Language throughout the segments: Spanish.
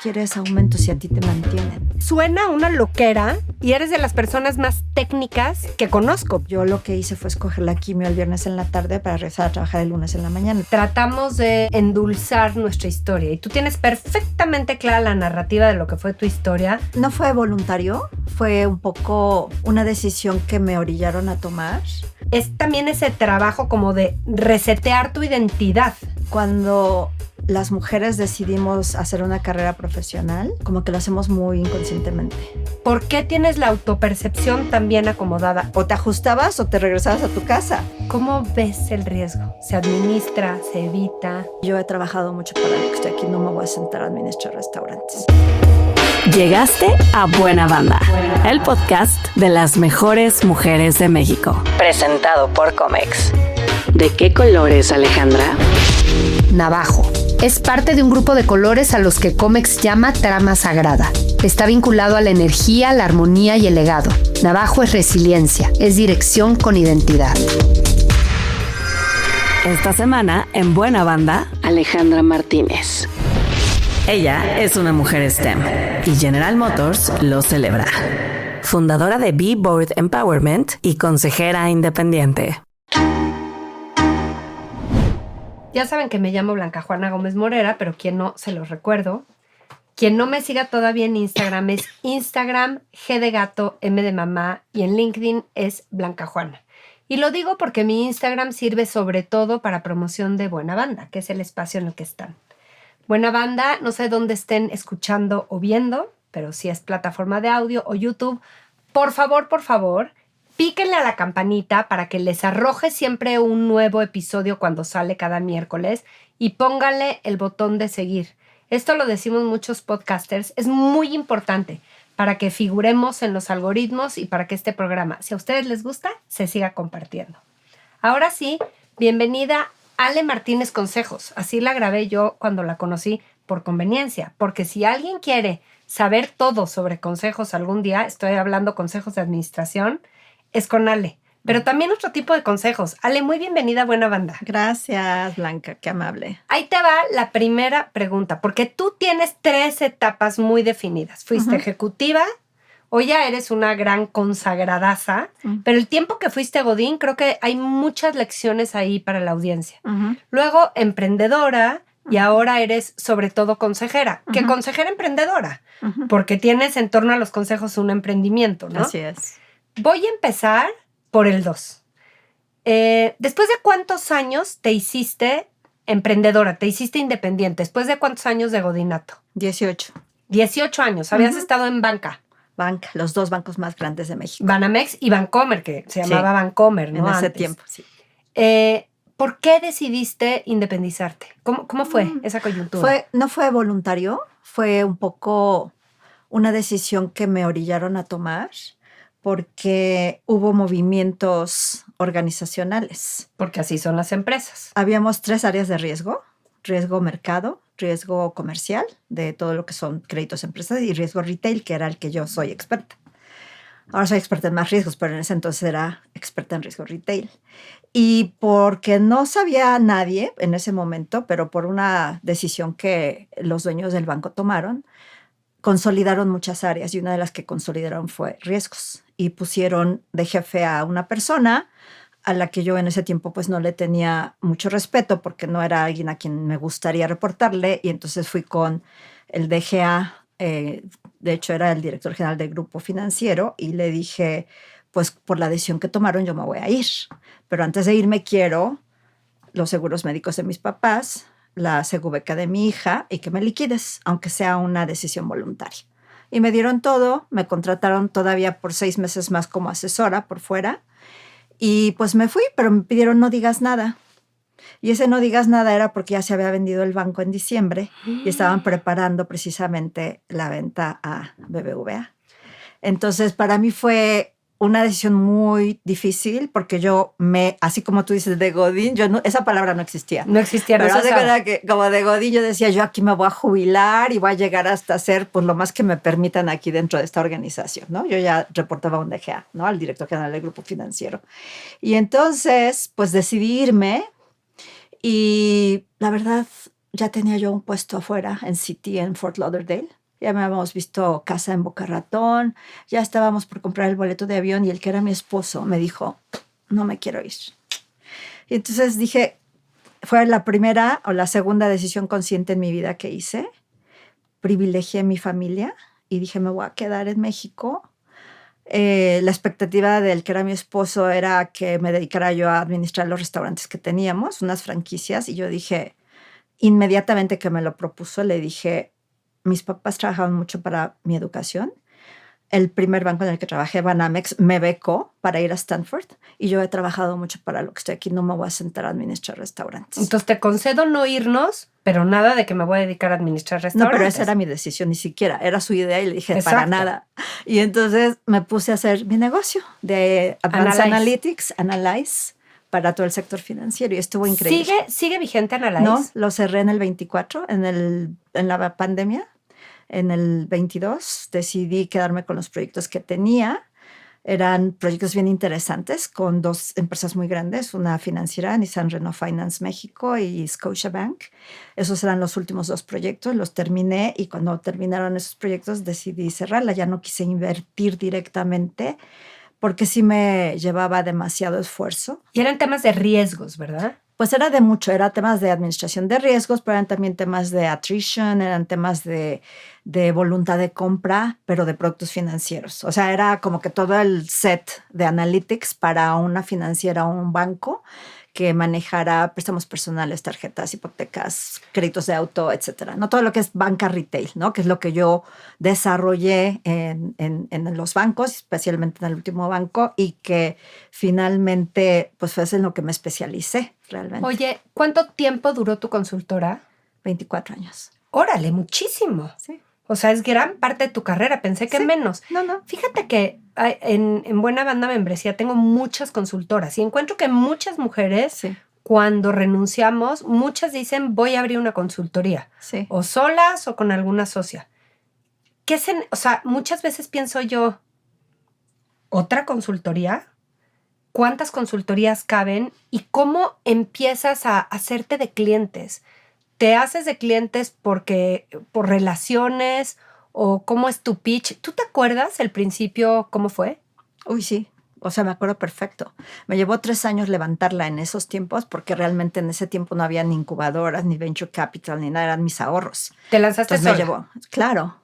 quieres aumento si a ti te mantienen? Suena una loquera y eres de las personas más técnicas que conozco. Yo lo que hice fue escoger la quimio el viernes en la tarde para regresar a trabajar el lunes en la mañana. Tratamos de endulzar nuestra historia y tú tienes perfectamente clara la narrativa de lo que fue tu historia. No fue voluntario, fue un poco una decisión que me orillaron a tomar. Es también ese trabajo como de resetear tu identidad. Cuando las mujeres decidimos hacer una carrera profesional, como que lo hacemos muy inconscientemente. ¿Por qué tienes la autopercepción tan bien acomodada? O te ajustabas o te regresabas a tu casa. ¿Cómo ves el riesgo? ¿Se administra? ¿Se evita? Yo he trabajado mucho para lo que estoy aquí. No me voy a sentar a administrar restaurantes. Llegaste a Buena Banda, el podcast de las mejores mujeres de México. Presentado por Comex. ¿De qué color es Alejandra? Navajo. Es parte de un grupo de colores a los que Comex llama trama sagrada. Está vinculado a la energía, la armonía y el legado. Navajo es resiliencia, es dirección con identidad. Esta semana, en Buena Banda, Alejandra Martínez. Ella es una mujer STEM y General Motors lo celebra. Fundadora de B-Board Empowerment y consejera independiente. Ya saben que me llamo Blanca Juana Gómez Morera, pero quien no, se los recuerdo. Quien no me siga todavía en Instagram es Instagram, G de gato, M de mamá, y en LinkedIn es Blanca Juana. Y lo digo porque mi Instagram sirve sobre todo para promoción de Buena Banda, que es el espacio en el que están. Buena Banda, no sé dónde estén escuchando o viendo, pero si es plataforma de audio o YouTube, por favor, píquenle a la campanita para que les arroje siempre un nuevo episodio cuando sale cada miércoles y pónganle el botón de seguir. Esto lo decimos muchos podcasters, es muy importante para que figuremos en los algoritmos y para que este programa, si a ustedes les gusta, se siga compartiendo. Ahora sí, bienvenida Ale Martínez Consejos. Así la grabé yo cuando la conocí por conveniencia, porque si alguien quiere saber todo sobre consejos algún día, estoy hablando consejos de administración, es con Ale, pero también otro tipo de consejos. Ale, muy bienvenida a Buena Banda. Gracias, Blanca, qué amable. Ahí te va la primera pregunta, porque tú tienes 3 etapas muy definidas. Fuiste ejecutiva, hoy ya eres una gran consagradaza, pero el tiempo que fuiste Godín, creo que hay muchas lecciones ahí para la audiencia. Luego, emprendedora, y ahora eres sobre todo consejera. ¿Qué consejera emprendedora? Porque tienes en torno a los consejos un emprendimiento, ¿no? Así es. Voy a empezar por el 2. ¿Después de cuántos años te hiciste emprendedora, te hiciste independiente? ¿Después de cuántos años de godinato? 18. 18 años. Habías estado en banca. Banca, los 2 bancos más grandes de México. Banamex y Bancomer, que se llamaba Bancomer, ¿no? En ese Antes. tiempo, sí. ¿Por qué decidiste independizarte? ¿Cómo fue esa coyuntura? No fue voluntario, fue un poco una decisión que me orillaron a tomar porque hubo movimientos organizacionales. Porque así son las empresas. Habíamos 3 áreas de riesgo: riesgo mercado, riesgo comercial, de todo lo que son créditos a empresas, y riesgo retail, que era el que yo soy experta. Ahora soy experta en más riesgos, pero en ese entonces era experta en riesgo retail. Y porque no sabía nadie en ese momento, pero por una decisión que los dueños del banco tomaron, consolidaron muchas áreas, y una de las que consolidaron fue riesgos. Y pusieron de jefe a una persona a la que yo en ese tiempo pues no le tenía mucho respeto, porque no era alguien a quien me gustaría reportarle, y entonces fui con el DGA, de hecho era el director general del grupo financiero, y le dije, pues por la decisión que tomaron yo me voy a ir, pero antes de irme quiero los seguros médicos de mis papás, la segubeca de mi hija, y que me liquides, aunque sea una decisión voluntaria. Y me dieron todo, me contrataron todavía por 6 meses más como asesora por fuera, y pues me fui, pero me pidieron no digas nada. Y ese no digas nada era porque ya se había vendido el banco en diciembre y estaban preparando precisamente la venta a BBVA. Entonces, para mí fue una decisión muy difícil, porque yo así como tú dices, de Godín, esa palabra no existía. No existía. Pero haz de cuenta que como de Godín yo decía, yo aquí me voy a jubilar y voy a llegar hasta ser pues lo más que me permitan aquí dentro de esta organización, ¿no? Yo ya reportaba a un DGA, ¿no? Al director general del grupo financiero. Y entonces, pues decidí irme, y la verdad ya tenía yo un puesto afuera en Citi, en Fort Lauderdale. Ya me habíamos visto casa en Boca Ratón, ya estábamos por comprar el boleto de avión y el que era mi esposo me dijo, no me quiero ir. Y entonces dije, fue la primera o la segunda decisión consciente en mi vida que hice. Privilegié mi familia y dije, me voy a quedar en México. La expectativa del que era mi esposo era que me dedicara yo a administrar los restaurantes que teníamos, unas franquicias, y yo dije, inmediatamente que me lo propuso, le dije, mis papás trabajaban mucho para mi educación. El primer banco en el que trabajé, Banamex, me becó para ir a Stanford y yo he trabajado mucho para lo que estoy aquí. No me voy a sentar a administrar restaurantes. Entonces te concedo no irnos, pero nada de que me voy a dedicar a administrar restaurantes. No, pero esa era mi decisión, ni siquiera. Era su idea y le dije, Exacto. para nada. Y entonces me puse a hacer mi negocio de Advanced Analytics, Analyze, para todo el sector financiero y estuvo increíble. ¿Sigue vigente Analyze? No, lo cerré en el 24, en la pandemia. En el 22 decidí quedarme con los proyectos que tenía. Eran proyectos bien interesantes con dos empresas muy grandes, una financiera, Nissan Renault Finance México y Scotiabank. Esos eran los últimos dos proyectos, los terminé y cuando terminaron esos proyectos decidí cerrarla. Ya no quise invertir directamente porque sí me llevaba demasiado esfuerzo. Y eran temas de riesgos, ¿verdad? Pues era de mucho, eran temas de administración de riesgos, pero eran también temas de attrition, eran temas de voluntad de compra, pero de productos financieros. O sea, era como que todo el set de analytics para una financiera o un banco que manejara préstamos personales, tarjetas, hipotecas, créditos de auto, etcétera. No todo lo que es banca retail, ¿no? Que es lo que yo desarrollé en los bancos, especialmente en el último banco, y que finalmente pues fue en lo que me especialicé realmente. Oye, ¿cuánto tiempo duró tu consultora? 24 años. Órale, muchísimo. Sí. O sea, es gran parte de tu carrera. Pensé que Sí. menos. No. Fíjate que en Buena Banda Membresía tengo muchas consultoras y encuentro que muchas mujeres, Sí. cuando renunciamos, muchas dicen voy a abrir una consultoría. Sí. O solas o con alguna socia. O sea, muchas veces pienso yo, ¿otra consultoría? ¿Cuántas consultorías caben? ¿Y cómo empiezas a hacerte de clientes? ¿Te haces de clientes por relaciones o cómo es tu pitch? ¿Tú te acuerdas el principio cómo fue? Uy, sí. O sea, me acuerdo perfecto. Me llevó 3 años levantarla en esos tiempos porque realmente en ese tiempo no había ni incubadoras, ni venture capital, ni nada. Eran mis ahorros. ¿Te lanzaste Entonces sola? me llevó. Claro.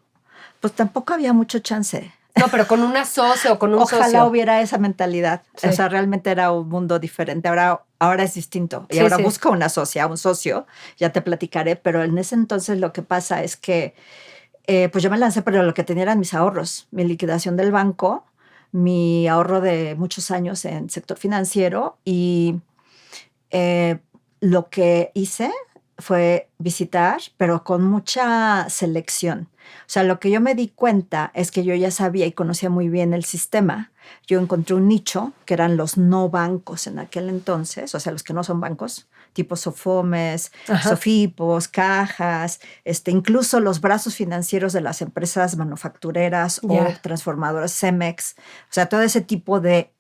Pues tampoco había mucho chance. No, pero con una socia o con un Ojalá socio. hubiera esa mentalidad. Sí. O sea, realmente era un mundo diferente. Ahora es distinto. Y Sí, ahora sí. busco una socia, un socio. Ya te platicaré. Pero en ese entonces lo que pasa es que pues yo me lancé, pero lo que tenía eran mis ahorros. Mi liquidación del banco, mi ahorro de muchos años en sector financiero. Y lo que hice fue visitar, pero con mucha selección. O sea, lo que yo me di cuenta es que yo ya sabía y conocía muy bien el sistema. Yo encontré un nicho, que eran los no bancos en aquel entonces, o sea, los que no son bancos, tipo Sofomes, Ajá. Sofipos, cajas, incluso los brazos financieros de las empresas manufactureras o Ya. transformadoras, Cemex. O sea, todo ese tipo de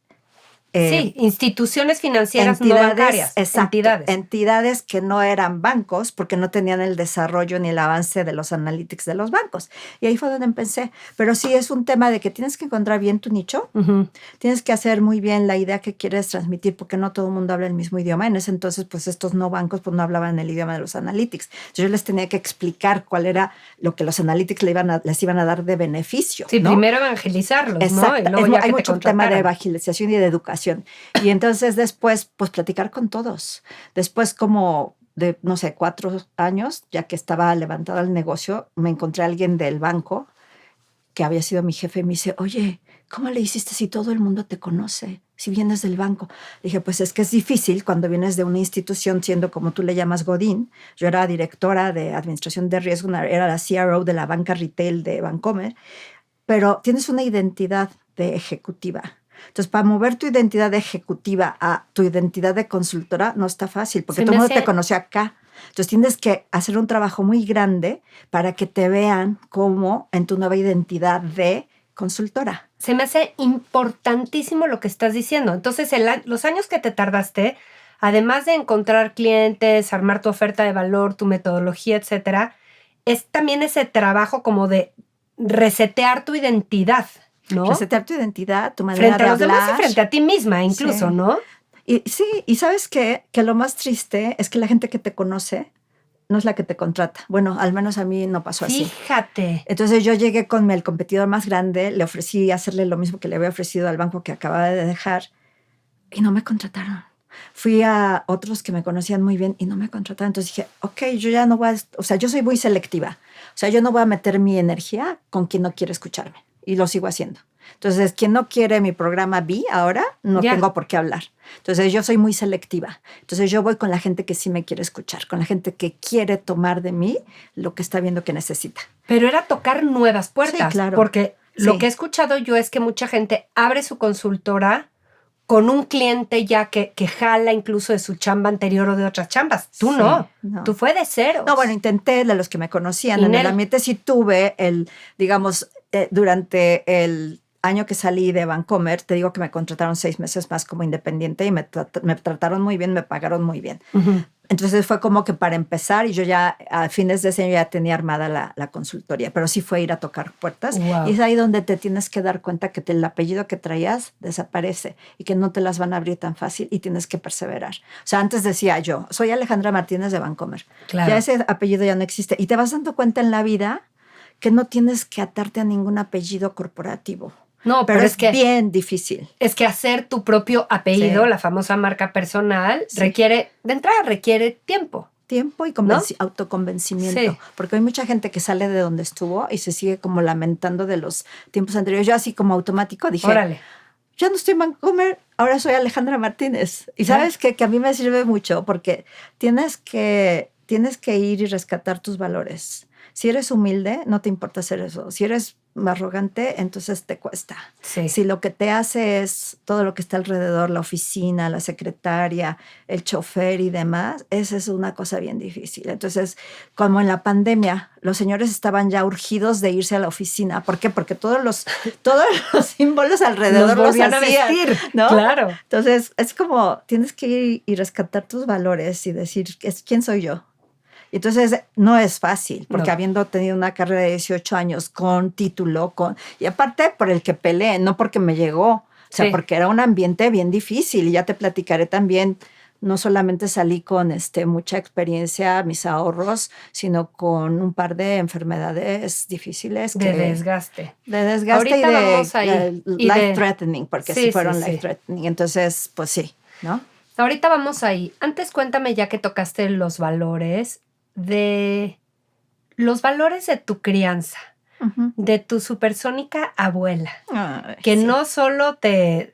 Sí, instituciones financieras no entidades, bancarias. exacto, Entidades. entidades que no eran bancos porque no tenían el desarrollo ni el avance de los analytics de los bancos. Y ahí fue donde empecé. Pero sí es un tema de que tienes que encontrar bien tu nicho, Ujú. tienes que hacer muy bien la idea que quieres transmitir porque no todo el mundo habla el mismo idioma. En ese entonces, pues estos no bancos pues no hablaban el idioma de los analytics. Entonces yo les tenía que explicar cuál era lo que los analytics les iban a dar de beneficio. Sí, ¿no? primero evangelizarlos, Exacto. ¿no? Y luego ya Hay que te mucho tema de contrataran. evangelización y de educación. Y entonces después, pues platicar con todos. Después, como de, no sé, 4 años, ya que estaba levantado el negocio, me encontré a alguien del banco que había sido mi jefe y me dice, oye, ¿cómo le hiciste si todo el mundo te conoce? Si vienes del banco. Dije, pues es que es difícil cuando vienes de una institución siendo como tú le llamas Godín. Yo era directora de administración de riesgo, era la CRO de la banca retail de Bancomer, pero tienes una identidad de ejecutiva. Entonces, para mover tu identidad de ejecutiva a tu identidad de consultora no está fácil, porque todo el mundo te conoce acá. Entonces, tienes que hacer un trabajo muy grande para que te vean como en tu nueva identidad de consultora. Se me hace importantísimo lo que estás diciendo. Entonces, los años que te tardaste además de encontrar clientes, armar tu oferta de valor, tu metodología, etcétera, es también ese trabajo como de resetear tu identidad, ¿no? Resetear tu identidad, tu manera frente de a los hablar. demás y frente a ti misma incluso, Sí. ¿no? Y sí, y ¿sabes qué? Que lo más triste es que la gente que te conoce no es la que te contrata. Bueno, al menos a mí no pasó así. Fíjate. Entonces yo llegué con el competidor más grande, le ofrecí hacerle lo mismo que le había ofrecido al banco que acababa de dejar y no me contrataron. Fui a otros que me conocían muy bien y no me contrataron. Entonces dije, ok, yo ya no voy a... O sea, yo soy muy selectiva. O sea, yo no voy a meter mi energía con quien no quiere escucharme. Y lo sigo haciendo. Entonces, quien no quiere mi programa B ahora, no tengo por qué hablar. Entonces, yo soy muy selectiva. Entonces, yo voy con la gente que sí me quiere escuchar, con la gente que quiere tomar de mí lo que está viendo que necesita. Pero era tocar nuevas puertas. Sí, claro. Porque lo que he escuchado yo es que mucha gente abre su consultora con un cliente ya que jala incluso de su chamba anterior o de otras chambas. Tú no. Tú fue de cero. No, bueno, intenté de los que me conocían. En el ambiente sí tuve durante el año que salí de Vancomer, te digo que me contrataron 6 meses más como independiente y me trataron muy bien, me pagaron muy bien. Uh-huh. Entonces fue como que para empezar, y yo ya a fines de ese año ya tenía armada la consultoría, pero sí fue ir a tocar puertas. Wow. Y es ahí donde te tienes que dar cuenta que el apellido que traías desaparece y que no te las van a abrir tan fácil y tienes que perseverar. O sea, antes decía yo, soy Alejandra Martínez de Vancomer. Claro. Ya ese apellido ya no existe. Y te vas dando cuenta en la vida que no tienes que atarte a ningún apellido corporativo. No, pero es que bien difícil. Es que hacer tu propio apellido, la famosa marca personal, requiere tiempo. Tiempo y autoconvencimiento. Sí. Porque hay mucha gente que sale de donde estuvo y se sigue como lamentando de los tiempos anteriores. Yo así como automático dije, órale, ya no estoy en Vancomer, ahora soy Alejandra Martínez. Y sabes que a mí me sirve mucho porque tienes que ir y rescatar tus valores. Si eres humilde, no te importa hacer eso. Si eres arrogante, entonces te cuesta. Sí. Si lo que te hace es todo lo que está alrededor, la oficina, la secretaria, el chofer y demás, esa es una cosa bien difícil. Entonces, como en la pandemia, los señores estaban ya urgidos de irse a la oficina. ¿Por qué? Porque todos los símbolos alrededor los hacían, a vestir, ¿no? Claro. Entonces, es como tienes que ir y rescatar tus valores y decir, ¿quién soy yo? Entonces, no es fácil, porque habiendo tenido una carrera de 18 años con título, y aparte por el que peleé, no porque me llegó, o sea, porque era un ambiente bien difícil. Y ya te platicaré también, no solamente salí con mucha experiencia, mis ahorros, sino con un par de enfermedades difíciles. De desgaste. Ahorita y de vamos ahí. Life threatening, porque sí fueron life threatening. Entonces, pues sí, ¿no? Ahorita vamos ahí. Antes cuéntame, ya que tocaste los valores, de los valores de tu crianza, de tu supersónica abuela, que no solo te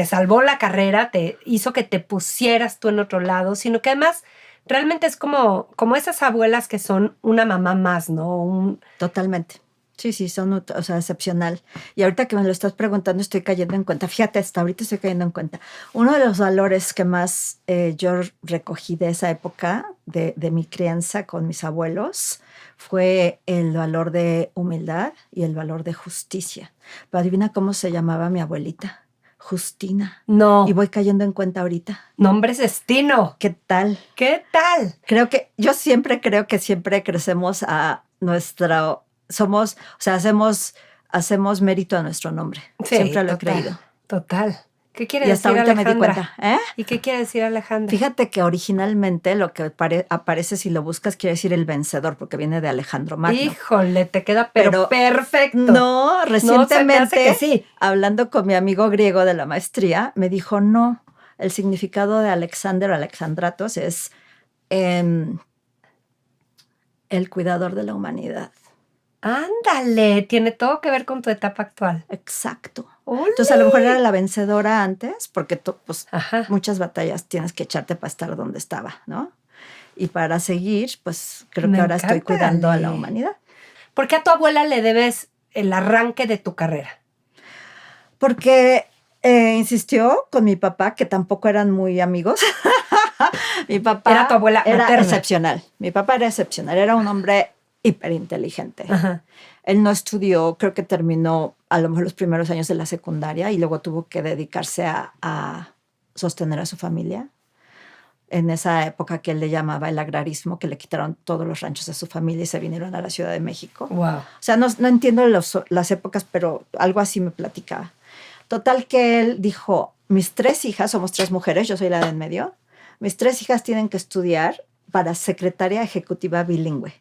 salvó la carrera, te hizo que te pusieras tú en otro lado, sino que además realmente es como esas abuelas que son una mamá más, ¿no? Totalmente. Sí, son, excepcional. Y ahorita que me lo estás preguntando, estoy cayendo en cuenta. Fíjate, hasta ahorita estoy cayendo en cuenta. Uno de los valores que más yo recogí de esa época, de mi crianza con mis abuelos, fue el valor de humildad y el valor de justicia. Pero adivina cómo se llamaba mi abuelita. Justina. No. Y voy cayendo en cuenta ahorita. Nombre es destino. ¿Qué tal? ¿Qué tal? Yo siempre creo que siempre crecemos a nuestra... hacemos mérito a nuestro nombre. Sí, siempre lo he creído. Total. ¿Qué quiere y decir hasta ahorita Alejandra? Me di cuenta. ¿Y qué quiere decir Alejandra? Fíjate que originalmente lo que aparece si lo buscas quiere decir el vencedor, porque viene de Alejandro Magno. Híjole, te queda pero perfecto. No, recientemente, sí. Hablando con mi amigo griego de la maestría, me dijo, no, el significado de Alexander o Alexandratos es el cuidador de la humanidad. Ándale, tiene todo que ver con tu etapa actual. Exacto. ¡Ole! Entonces, a lo mejor era la vencedora antes, porque muchas batallas tienes que echarte para estar donde estaba, ¿no? Y para seguir, pues creo que ahora estoy cuidando a la humanidad. ¿Por qué a tu abuela le debes el arranque de tu carrera? Porque insistió con mi papá, que tampoco eran muy amigos. Mi papá era tu abuela era materna. Excepcional. Mi papá era excepcional, era un hombre hiperinteligente. Ajá. Él no estudió, creo que terminó a lo mejor los primeros años de la secundaria y luego tuvo que dedicarse a sostener a su familia. en esa época que él le llamaba el agrarismo, que le quitaron todos los ranchos de su familia y se vinieron a la Ciudad de México. Wow. O sea, no entiendo las épocas, pero algo así me platicaba. Total que él dijo, mis 3 hijas, somos 3 mujeres, yo soy la de en medio, mis 3 hijas tienen que estudiar para secretaria ejecutiva bilingüe.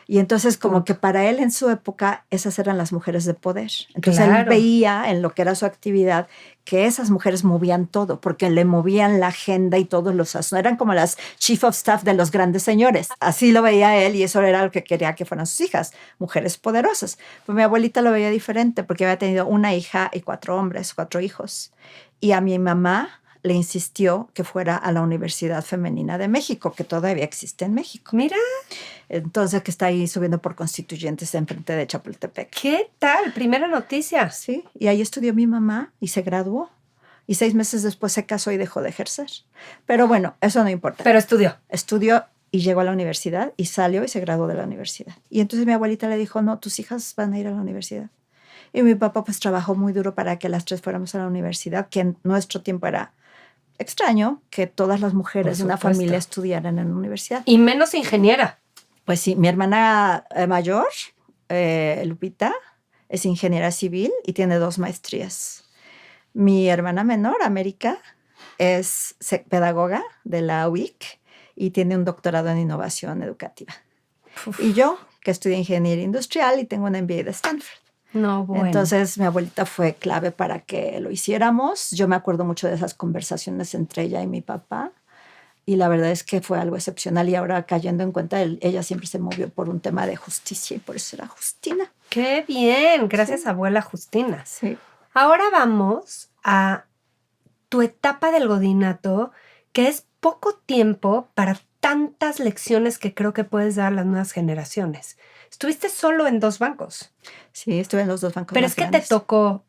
Y entonces como que para él en su época esas eran las mujeres de poder. Entonces él veía en lo que era su actividad que esas mujeres movían todo, porque le movían la agenda y todos los asuntos. Eran como las chief of staff de los grandes señores. Así lo veía él y eso era lo que quería que fueran sus hijas, mujeres poderosas. Pues mi abuelita lo veía diferente porque había tenido una hija y 4 hombres, 4 hijos. Y a mi mamá le insistió que fuera a la Universidad Femenina de México, que todavía existe en México. Mira. Entonces, que está ahí subiendo por Constituyentes enfrente de Chapultepec. ¿Qué tal? Primera noticia. Sí, y ahí estudió mi mamá y se graduó. Y 6 meses después se casó y dejó de ejercer. Pero bueno, eso no importa. Pero estudió. Estudió y llegó a la universidad y salió y se graduó de la universidad. Y entonces mi abuelita le dijo, no, tus hijas van a ir a la universidad. Y mi papá pues trabajó muy duro para que las 3 fuéramos a la universidad, que en nuestro tiempo era extraño que todas las mujeres de una familia estudiaran en la universidad. Y menos ingeniera. Pues sí, mi hermana mayor, Lupita, es ingeniera civil y tiene 2 maestrías. Mi hermana menor, América, es pedagoga de la UIC y tiene un doctorado en innovación educativa. Uf. Y yo, que estudié ingeniería industrial y tengo un MBA de Stanford. No, bueno. Entonces mi abuelita fue clave para que lo hiciéramos. Yo me acuerdo mucho de esas conversaciones entre ella y mi papá y la verdad es que fue algo excepcional y ahora cayendo en cuenta, ella siempre se movió por un tema de justicia y por eso era Justina. ¡Qué bien! Gracias, sí. Abuela Justina. Sí. Ahora vamos a tu etapa del godinato, que es poco tiempo para tantas lecciones que creo que puedes dar a las nuevas generaciones. Estuviste solo en 2 bancos. Sí, estuve en los 2 bancos. Pero más es que grandes. te tocó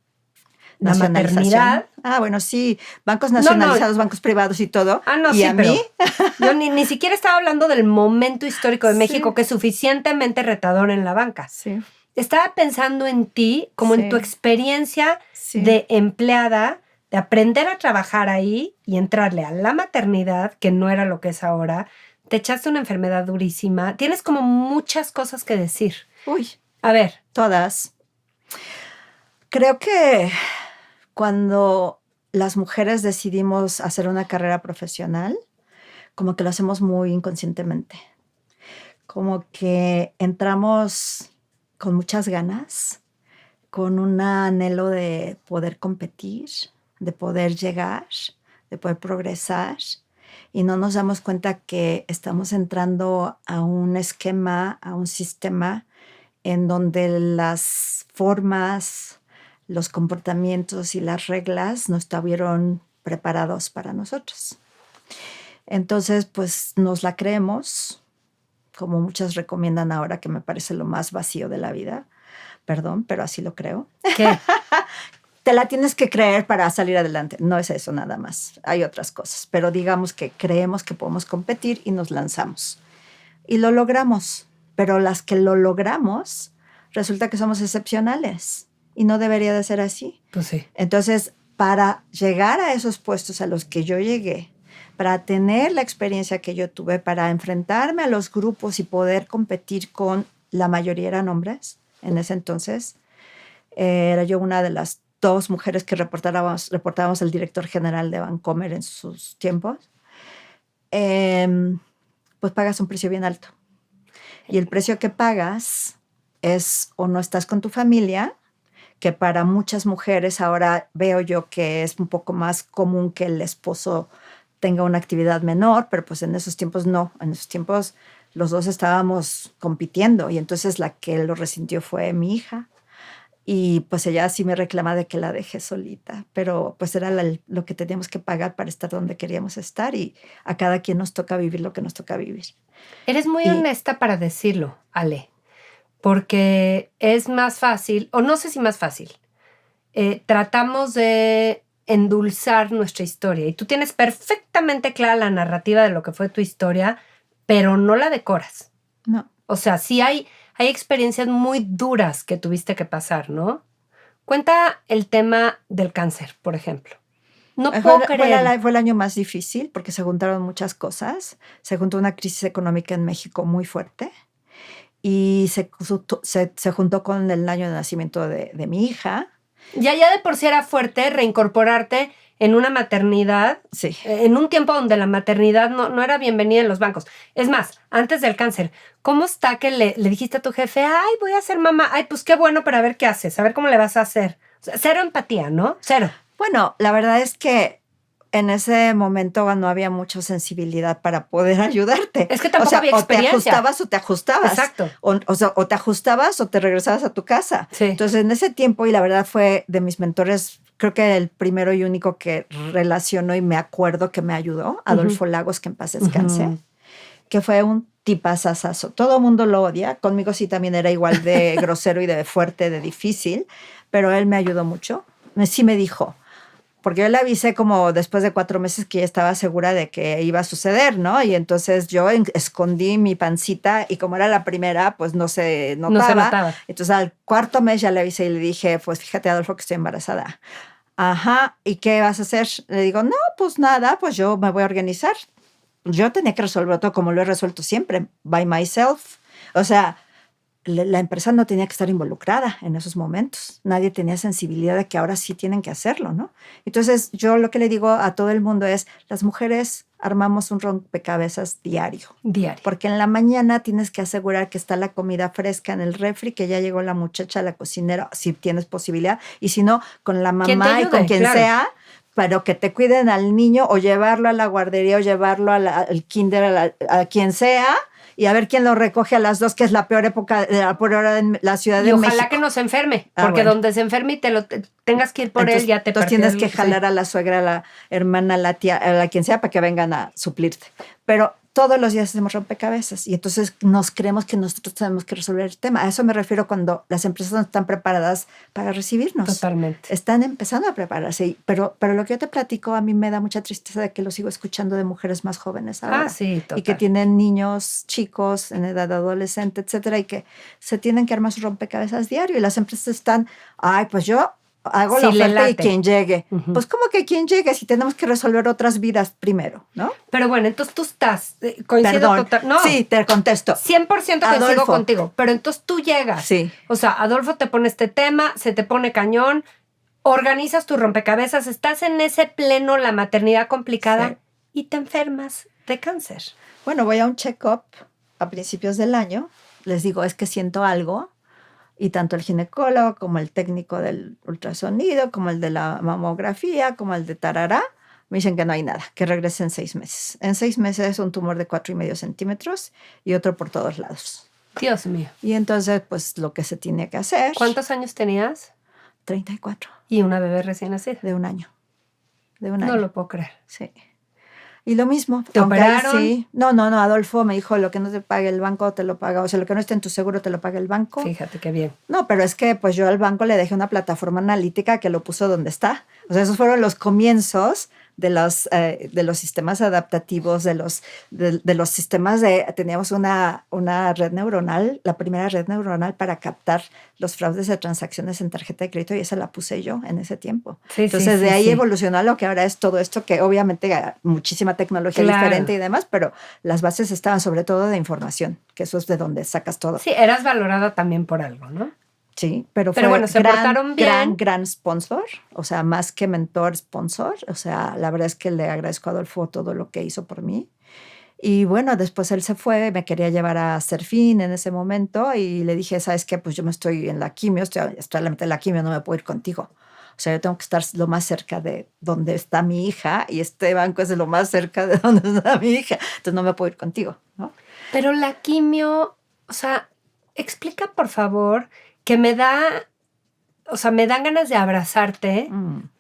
la maternidad. Ah, bueno, sí. Bancos nacionalizados, bancos privados y todo. Ah, no, y sí, a pero mí. Yo ni siquiera estaba hablando del momento histórico de México, sí. Que es suficientemente retador en la banca. Sí. Estaba pensando en ti, como sí. en tu experiencia sí. de empleada, de aprender a trabajar ahí y entrarle a la maternidad, que no era lo que es ahora. Te echaste una enfermedad durísima. Tienes como muchas cosas que decir. Uy. A ver. Todas. Creo que cuando las mujeres decidimos hacer una carrera profesional, como que lo hacemos muy inconscientemente. Como que entramos con muchas ganas, con un anhelo de poder competir, de poder llegar, de poder progresar. Y no nos damos cuenta que estamos entrando a un esquema, a un sistema en donde las formas, los comportamientos y las reglas no estuvieron preparados para nosotros. Entonces, pues nos la creemos, como muchas recomiendan ahora, que me parece lo más vacío de la vida. Perdón, pero así lo creo. ¿Qué? Te la tienes que creer para salir adelante. No es eso nada más. Hay otras cosas. Pero digamos que creemos que podemos competir y nos lanzamos. Y lo logramos. Pero las que lo logramos, resulta que somos excepcionales. Y no debería de ser así. Pues sí. Entonces, para llegar a esos puestos a los que yo llegué, para tener la experiencia que yo tuve, para enfrentarme a los grupos y poder competir con la mayoría eran hombres en ese entonces, era yo una de las 2 mujeres que reportábamos al director general de Bancomer en sus tiempos, pues pagas un precio bien alto. Y el precio que pagas es o no estás con tu familia, que para muchas mujeres ahora veo yo que es un poco más común que el esposo tenga una actividad menor, pero pues en esos tiempos no. En esos tiempos los 2 estábamos compitiendo y entonces la que lo resintió fue mi hija. Y pues ella sí me reclama de que la dejé solita, pero pues era lo que teníamos que pagar para estar donde queríamos estar y a cada quien nos toca vivir lo que nos toca vivir. Eres muy honesta para decirlo, Ale, porque es más fácil, o no sé si más fácil, tratamos de endulzar nuestra historia y tú tienes perfectamente clara la narrativa de lo que fue tu historia, pero no la decoras. No. O sea, sí hay experiencias muy duras que tuviste que pasar, ¿no? Cuenta el tema del cáncer, por ejemplo. No puedo creer. Fue el año más difícil porque se juntaron muchas cosas. Se juntó una crisis económica en México muy fuerte y se juntó con el año de nacimiento de mi hija. Ya de por sí era fuerte reincorporarte en una maternidad, Sí. en un tiempo donde la maternidad no era bienvenida en los bancos. Es más, antes del cáncer, ¿cómo está que le dijiste a tu jefe, ay, voy a ser mamá? Ay, pues qué bueno, pero a ver qué haces, a ver cómo le vas a hacer. O sea, cero empatía, ¿no? Cero. Bueno, la verdad es que en ese momento no había mucha sensibilidad para poder ayudarte. Es que tampoco había experiencia. O te ajustabas. Exacto. O te ajustabas o te regresabas a tu casa. Sí. Entonces, en ese tiempo, y la verdad fue de mis mentores, creo que el primero y único que relaciono y me acuerdo que me ayudó, Adolfo Lagos, que en paz descanse, que fue un tipazazazo. Todo el mundo lo odia. Conmigo sí también era igual de grosero y de fuerte, de difícil, pero él me ayudó mucho. Sí me dijo, porque yo le avisé como después de 4 meses que ya estaba segura de que iba a suceder, ¿no? Y entonces yo escondí mi pancita y como era la primera, pues no se notaba. No se notaba. Entonces al 4.º mes ya le avisé y le dije, pues fíjate, Adolfo, que estoy embarazada. Ajá, ¿y qué vas a hacer? Le digo, no, pues nada, pues yo me voy a organizar. Yo tenía que resolver todo como lo he resuelto siempre, by myself. O sea, la empresa no tenía que estar involucrada en esos momentos. Nadie tenía sensibilidad de que ahora sí tienen que hacerlo, ¿no? Entonces, yo lo que le digo a todo el mundo es, las mujeres armamos un rompecabezas diario. Porque en la mañana tienes que asegurar que está la comida fresca en el refri, que ya llegó la muchacha, la cocinera, si tienes posibilidad. Y si no, con la mamá y con quien sea, pero que te cuiden al niño o llevarlo a la guardería o llevarlo al kinder, a quien sea, y a ver quién lo recoge a las 2, que es la peor época, la peor hora en la Ciudad de México. Y ojalá que no se enferme, porque bueno, donde se enferme y tengas que ir por él, ya te entonces tienes que jalar a la suegra, a la hermana, a la tía, a la quien sea, para que vengan a suplirte. Pero todos los días hacemos rompecabezas y entonces nos creemos que nosotros tenemos que resolver el tema. A eso me refiero cuando las empresas no están preparadas para recibirnos. Totalmente. Están empezando a prepararse, pero lo que yo te platico a mí me da mucha tristeza de que lo sigo escuchando de mujeres más jóvenes ahora. Ah, sí, total. Y que tienen niños chicos en edad adolescente, etcétera, y que se tienen que armar sus rompecabezas diario y las empresas están, ay, pues yo hago la oferta y quien llegue. Pues ¿cómo que quien llegue si tenemos que resolver otras vidas primero, ¿no? Pero bueno, entonces tú estás, coincido total. No, sí, te contesto. 100% coincido Adolfo. contigo, pero entonces tú llegas. Sí. O sea, Adolfo te pone este tema, se te pone cañón, organizas tu rompecabezas, estás en ese pleno, la maternidad complicada, sí, y te enfermas de cáncer. Bueno, voy a un check-up a principios del año, les digo, es que siento algo. Y tanto el ginecólogo como el técnico del ultrasonido, como el de la mamografía, como el de tarará, me dicen que no hay nada, que regrese en 6 meses. En 6 meses un tumor de 4,5 centímetros y otro por todos lados. Dios mío. Y entonces, pues lo que se tiene que hacer. ¿Cuántos años tenías? 34. Y una bebé recién nacida. De un año. No lo puedo creer. Sí. Y lo mismo. ¿Te operaron? Sí. No, Adolfo me dijo, lo que no te pague el banco te lo paga, o sea, lo que no esté en tu seguro te lo paga el banco. Fíjate qué bien. No, pero es que pues yo al banco le dejé una plataforma analítica que lo puso donde está. O sea, esos fueron los comienzos de los sistemas adaptativos, de los sistemas teníamos una red neuronal, la primera red neuronal para captar los fraudes de transacciones en tarjeta de crédito, y esa la puse yo en ese tiempo. Sí, entonces de ahí evolucionó a lo que ahora es todo esto, que obviamente muchísima tecnología diferente y demás, pero las bases estaban sobre todo de información, que eso es de donde sacas todo. Sí, eras valorada también por algo, ¿no? Sí, pero fue bueno, se portaron bien. Gran sponsor, o sea, más que mentor, sponsor. O sea, la verdad es que le agradezco a Adolfo todo lo que hizo por mí. Y bueno, después él se fue, me quería llevar a Serfín en ese momento y le dije, ¿sabes qué? Pues yo me estoy en la quimio, estoy a la mitad de la quimio, no me puedo ir contigo. O sea, yo tengo que estar lo más cerca de donde está mi hija y este banco es lo más cerca de donde está mi hija. Entonces no me puedo ir contigo, ¿no? Pero la quimio, o sea, explica por favor que me dan ganas de abrazarte,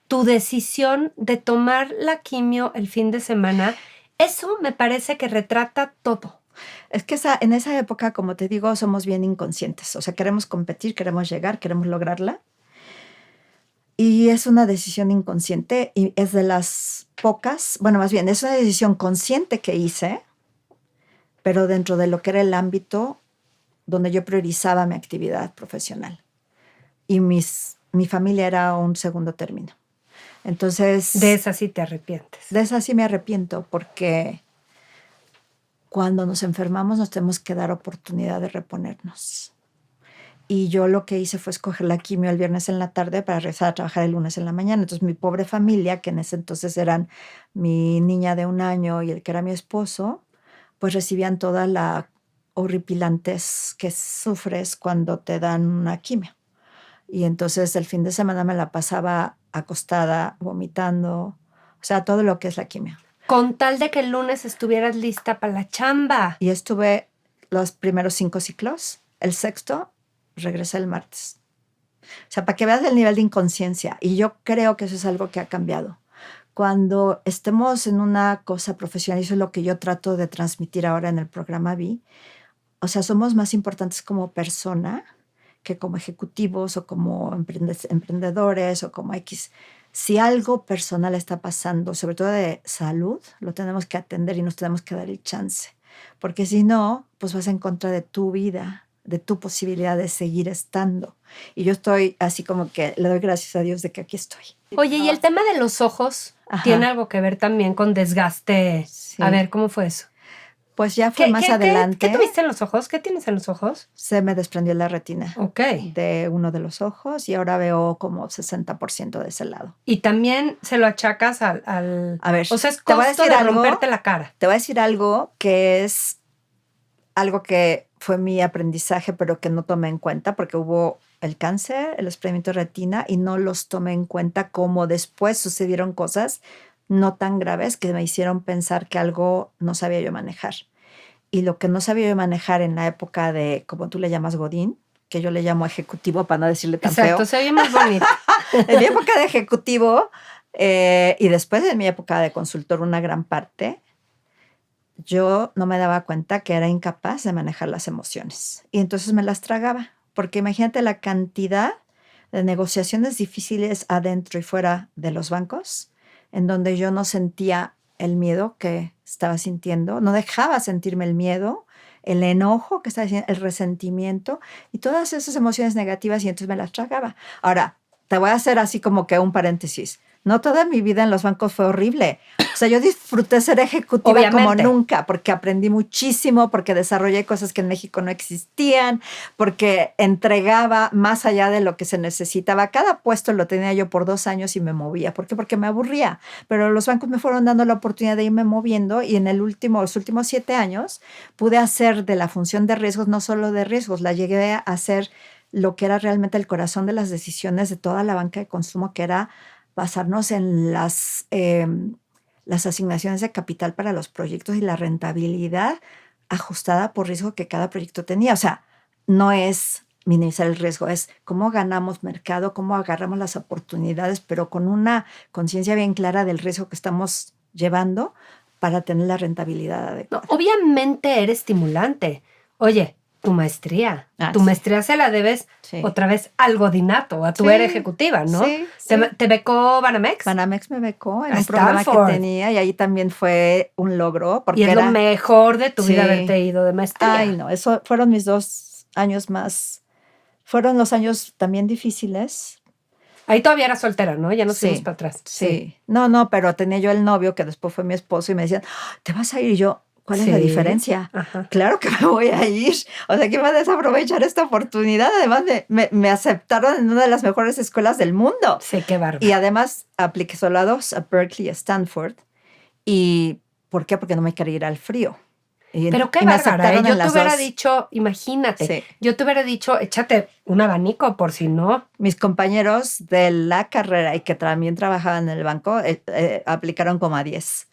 tu decisión de tomar la quimio el fin de semana, eso me parece que retrata todo. Es que en esa época, como te digo, somos bien inconscientes. O sea, queremos competir, queremos llegar, queremos lograrla. Y es una decisión inconsciente y es de las pocas, bueno, más bien, es una decisión consciente que hice, pero dentro de lo que era el ámbito donde yo priorizaba mi actividad profesional. Y mi familia era un segundo término. Entonces... De esa sí te arrepientes. De esa sí me arrepiento, porque cuando nos enfermamos nos tenemos que dar oportunidad de reponernos. Y yo lo que hice fue escoger la quimio el viernes en la tarde para regresar a trabajar el lunes en la mañana. Entonces mi pobre familia, que en ese entonces eran mi niña de 1 año y el que era mi esposo, pues recibían toda la horripilantes que sufres cuando te dan una quimio. Y entonces el fin de semana me la pasaba acostada, vomitando, o sea, todo lo que es la quimio. Con tal de que el lunes estuvieras lista para la chamba. Y estuve los primeros 5 ciclos. El sexto, regresé el martes. O sea, para que veas el nivel de inconsciencia. Y yo creo que eso es algo que ha cambiado. Cuando estemos en una cosa profesional, y eso es lo que yo trato de transmitir ahora en el programa Vi, o sea, somos más importantes como persona que como ejecutivos o como emprendedores o como X. Si algo personal está pasando, sobre todo de salud, lo tenemos que atender y nos tenemos que dar el chance. Porque si no, pues vas en contra de tu vida, de tu posibilidad de seguir estando. Y yo estoy así como que le doy gracias a Dios de que aquí estoy. Oye, ¿y el tema de los ojos tiene algo que ver también con desgaste? Sí. A ver, ¿cómo fue eso? Pues ya fue más adelante. ¿Qué tuviste en los ojos? ¿Qué tienes en los ojos? Se me desprendió la retina de uno de los ojos y ahora veo como 60% de ese lado. Y también se lo achacas al... A ver, o sea, es costo de romperte la cara. Te voy a decir algo que es algo que fue mi aprendizaje, pero que no tomé en cuenta porque hubo el cáncer, el desprendimiento de retina y no los tomé en cuenta como después sucedieron cosas no tan graves que me hicieron pensar que algo no sabía yo manejar. Y lo que no sabía yo manejar en la época de, como tú le llamas, Godín, que yo le llamo ejecutivo para no decirle tan feo. Exacto, se oye más bonito. En mi época de ejecutivo y después de mi época de consultor, una gran parte, yo no me daba cuenta que era incapaz de manejar las emociones. Y entonces me las tragaba. Porque imagínate la cantidad de negociaciones difíciles adentro y fuera de los bancos, en donde yo no sentía el miedo que estaba sintiendo, no dejaba sentirme el miedo, el enojo que estaba sintiendo, el resentimiento y todas esas emociones negativas y entonces me las tragaba. Ahora, te voy a hacer así como que un paréntesis. No toda mi vida en los bancos fue horrible. O sea, yo disfruté ser ejecutiva Obviamente. como nunca, porque aprendí muchísimo, porque desarrollé cosas que en México no existían, porque entregaba más allá de lo que se necesitaba. Cada puesto lo tenía yo por 2 años y me movía. ¿Por qué? Porque me aburría. Pero los bancos me fueron dando la oportunidad de irme moviendo y en los últimos 7 años pude hacer de la función de riesgos, no solo de riesgos, la llegué a hacer lo que era realmente el corazón de las decisiones de toda la banca de consumo, que era basarnos en las asignaciones de capital para los proyectos y la rentabilidad ajustada por riesgo que cada proyecto tenía. O sea, no es minimizar el riesgo, es cómo ganamos mercado, cómo agarramos las oportunidades, pero con una conciencia bien clara del riesgo que estamos llevando para tener la rentabilidad adecuada. No, obviamente eres estimulante. Oye, tu maestría. Tu sí. maestría se la debes otra vez al Godinato, a tu era ejecutiva, ¿no? Sí. ¿Te becó Banamex? Banamex me becó en A un programa Stanford. que tenía y ahí también fue un logro. Porque Y es lo mejor de tu vida haberte ido de maestría. Ay, no, eso fueron mis 2 años más. Fueron los años también difíciles. Ahí todavía era soltera, ¿no? Ya nos fuimos para atrás. Sí. No, pero tenía yo el novio que después fue mi esposo y me decían, ¿te vas a ir? Y yo, ¿cuál es la diferencia? Ajá. Claro que me voy a ir. O sea, que iba a desaprovechar esta oportunidad. Además, me aceptaron en una de las mejores escuelas del mundo. Sí, qué bárbaro. Y además apliqué solo a 2, a Berkeley y a Stanford. ¿Y por qué? Porque no me quería ir al frío. Pero qué bárbara, ¿eh? Yo te hubiera dicho, imagínate, yo te hubiera dicho, échate un abanico por si no. Mis compañeros de la carrera y que también trabajaban en el banco aplicaron como a 10.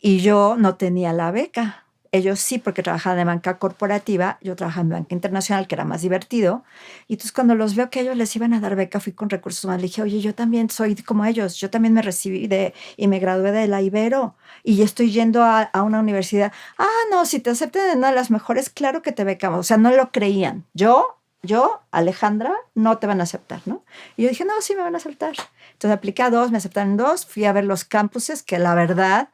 Y yo no tenía la beca. Ellos sí, porque trabajaban en banca corporativa. Yo trabajaba en banca internacional, que era más divertido. Y entonces cuando los veo que ellos les iban a dar beca, fui con Recursos Humanos. Le dije, oye, yo también soy como ellos. Yo también me recibí y me gradué de la Ibero. Y estoy yendo a una universidad. Ah, no, si te aceptan en una de las mejores, claro que te becamos. O sea, no lo creían. Yo, Alejandra, no te van a aceptar, ¿no? Y yo dije, no, sí me van a aceptar. Entonces apliqué a 2, me aceptaron en 2. Fui a ver los campuses, que la verdad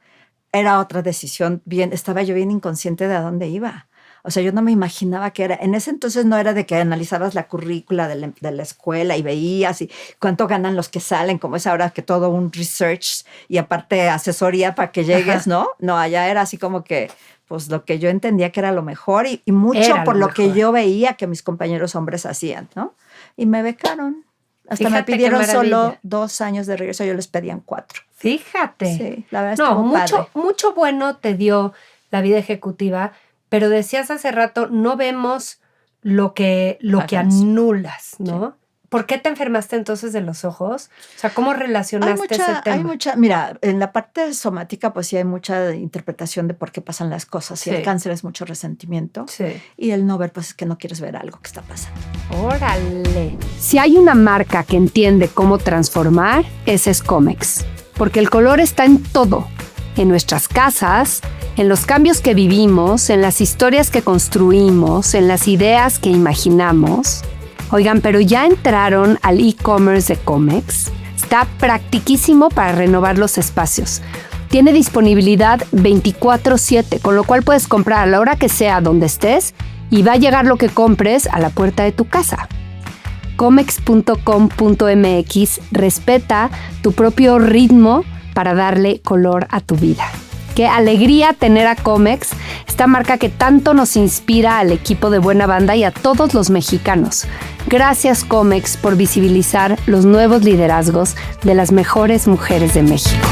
era otra decisión. Estaba yo bien inconsciente de a dónde iba. O sea, yo no me imaginaba que era. En ese entonces no era de que analizabas la currícula de la escuela y veías y cuánto ganan los que salen, como es ahora que todo un research y aparte asesoría para que llegues, ¿no? No, allá era así como que, pues lo que yo entendía que era lo mejor y mucho Era por lo lo que mejor. yo veía que mis compañeros hombres hacían, ¿no? Y me becaron. Hasta Fíjate me qué pidieron solo maravilla. 2 años de regreso, yo les pedían 4. Fíjate. Sí, la verdad No, estuvo padre. mucho bueno te dio la vida ejecutiva, pero decías hace rato, no vemos lo que Hagamos. anulas, ¿no? ¿Por qué te enfermaste entonces de los ojos? O sea, ¿cómo relacionaste ese tema? Mira, en la parte somática pues sí hay mucha interpretación de por qué pasan las cosas. Sí. Y el cáncer es mucho resentimiento. Sí. Y el no ver pues es que no quieres ver algo que está pasando. ¡Órale! Si hay una marca que entiende cómo transformar, esa es Comex. Porque el color está en todo. En nuestras casas, en los cambios que vivimos, en las historias que construimos, en las ideas que imaginamos. Oigan, pero ya entraron al e-commerce de Comex. Está practiquísimo para renovar los espacios. Tiene disponibilidad 24/7, con lo cual puedes comprar a la hora que sea donde estés y va a llegar lo que compres a la puerta de tu casa. Comex.com.mx respeta tu propio ritmo para darle color a tu vida. Qué alegría tener a Comex, esta marca que tanto nos inspira al equipo de Buena Banda y a todos los mexicanos. Gracias Comex por visibilizar los nuevos liderazgos de las mejores mujeres de México.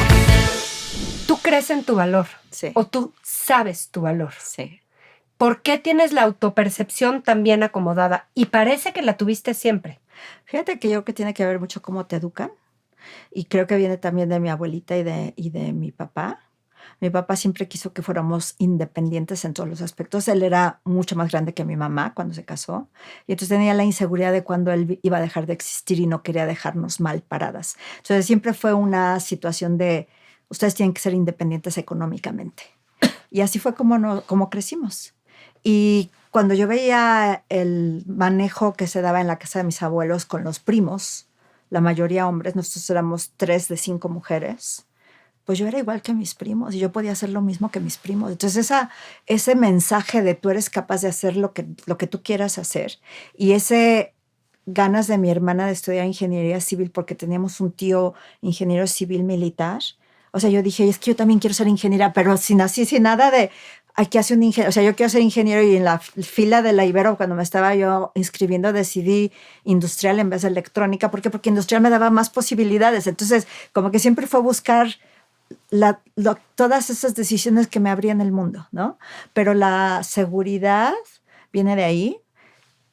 ¿Tú crees en tu valor? Sí. ¿O tú sabes tu valor? Sí. ¿Por qué tienes la autopercepción tan bien acomodada? Y parece que la tuviste siempre. Fíjate que yo creo que tiene que ver mucho cómo te educan. Y creo que viene también de mi abuelita y de mi papá. Mi papá siempre quiso que fuéramos independientes en todos los aspectos. Él era mucho más grande que mi mamá cuando se casó. Y entonces tenía la inseguridad de cuando él iba a dejar de existir y no quería dejarnos mal paradas. Entonces siempre fue una situación de, ustedes tienen que ser independientes económicamente. Y así fue como crecimos. Y cuando yo veía el manejo que se daba en la casa de mis abuelos con los primos, la mayoría hombres, nosotros éramos 3 de 5 mujeres, pues yo era igual que mis primos y yo podía hacer lo mismo que mis primos. Entonces ese mensaje de tú eres capaz de hacer lo que tú quieras hacer y ese ganas de mi hermana de estudiar ingeniería civil porque teníamos un tío ingeniero civil militar. O sea, yo dije, es que yo también quiero ser ingeniera, pero sin nada de hay que hacer un ingeniero. O sea, yo quiero ser ingeniero y en la fila de la Ibero, cuando me estaba yo inscribiendo, decidí industrial en vez de electrónica. ¿Por qué? Porque industrial me daba más posibilidades. Entonces, como que siempre fue buscar todas esas decisiones que me abrían el mundo, ¿no? Pero la seguridad viene de ahí.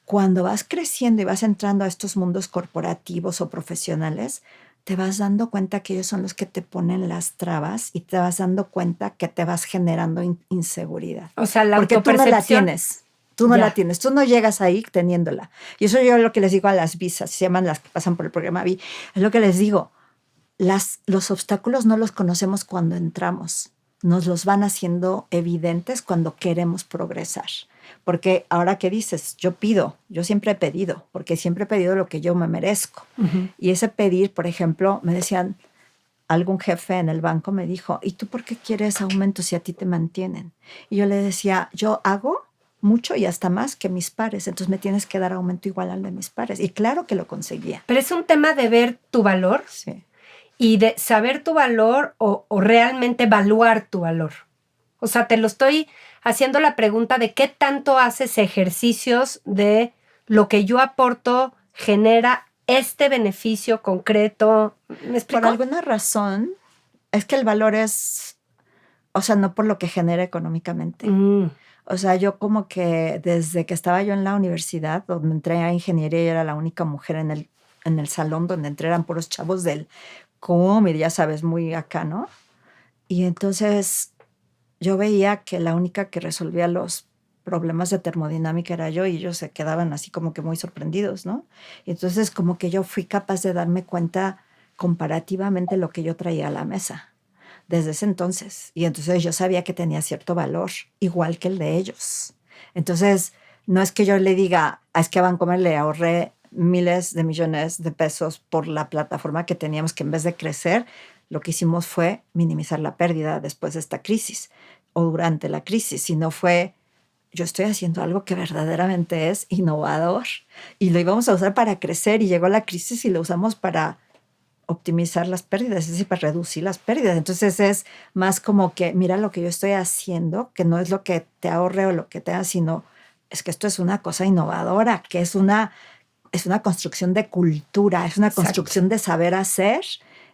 Cuando vas creciendo y vas entrando a estos mundos corporativos o profesionales, te vas dando cuenta que ellos son los que te ponen las trabas y te vas dando cuenta que te vas generando inseguridad. O sea, la porque autopercepción. Tú no la tienes. Tú no la tienes. Tú no llegas ahí teniéndola. Y eso yo lo que les digo a las visas, se llaman las que pasan por el programa VI, es lo que les digo. Los obstáculos no los conocemos cuando entramos. Nos los van haciendo evidentes cuando queremos progresar. Porque ahora que dices, yo siempre he pedido, porque siempre he pedido lo que yo me merezco. Uh-huh. Y ese pedir, por ejemplo, me decían, algún jefe en el banco me dijo, ¿y tú por qué quieres aumento si a ti te mantienen? Y yo le decía, yo hago mucho y hasta más que mis pares, entonces me tienes que dar aumento igual al de mis pares. Y claro que lo conseguía. Pero es un tema de ver tu valor. Sí. Y de saber tu valor o realmente evaluar tu valor. O sea, te lo estoy haciendo la pregunta de qué tanto haces ejercicios de lo que yo aporto genera este beneficio concreto. ¿Me explico? Por alguna razón, es que el valor es, o sea, no por lo que genera económicamente. O sea, yo como que desde que estaba yo en la universidad, donde entré a ingeniería y era la única mujer en el salón donde entré, eran puros chavos del CUM y ya sabes, muy acá, ¿no? Y entonces yo veía que la única que resolvía los problemas de termodinámica era yo y ellos se quedaban así como que muy sorprendidos, ¿no? Y entonces como que yo fui capaz de darme cuenta comparativamente lo que yo traía a la mesa desde ese entonces. Y entonces yo sabía que tenía cierto valor, igual que el de ellos. Entonces no es que yo le diga, es que a Bancomer le ahorré miles de millones de pesos por la plataforma que teníamos, que en vez de crecer, lo que hicimos fue minimizar la pérdida después de esta crisis o durante la crisis, sino fue, yo estoy haciendo algo que verdaderamente es innovador y lo íbamos a usar para crecer y llegó la crisis y lo usamos para optimizar las pérdidas, es decir, para reducir las pérdidas. Entonces es más como que mira lo que yo estoy haciendo, que no es lo que te ahorre o lo que te da, sino es que esto es una cosa innovadora, que es una construcción de cultura, es una construcción de saber hacer,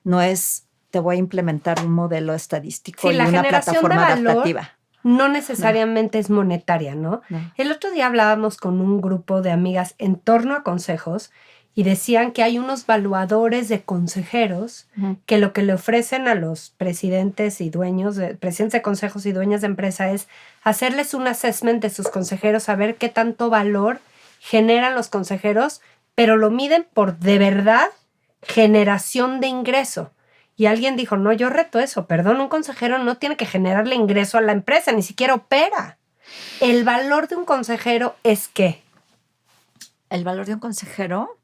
no es te voy a implementar un modelo estadístico y una plataforma adaptativa. No necesariamente es monetaria, ¿no? El otro día hablábamos con un grupo de amigas en torno a consejos y decían que hay unos valuadores de consejeros que lo que le ofrecen a los presidentes de consejos y dueñas de empresa es hacerles un assessment de sus consejeros, saber qué tanto valor generan los consejeros, pero lo miden por de verdad generación de ingreso. Y alguien dijo, no, yo reto eso, perdón, un consejero no tiene que generarle ingreso a la empresa, ni siquiera opera. ¿El valor de un consejero es qué? El valor de un consejero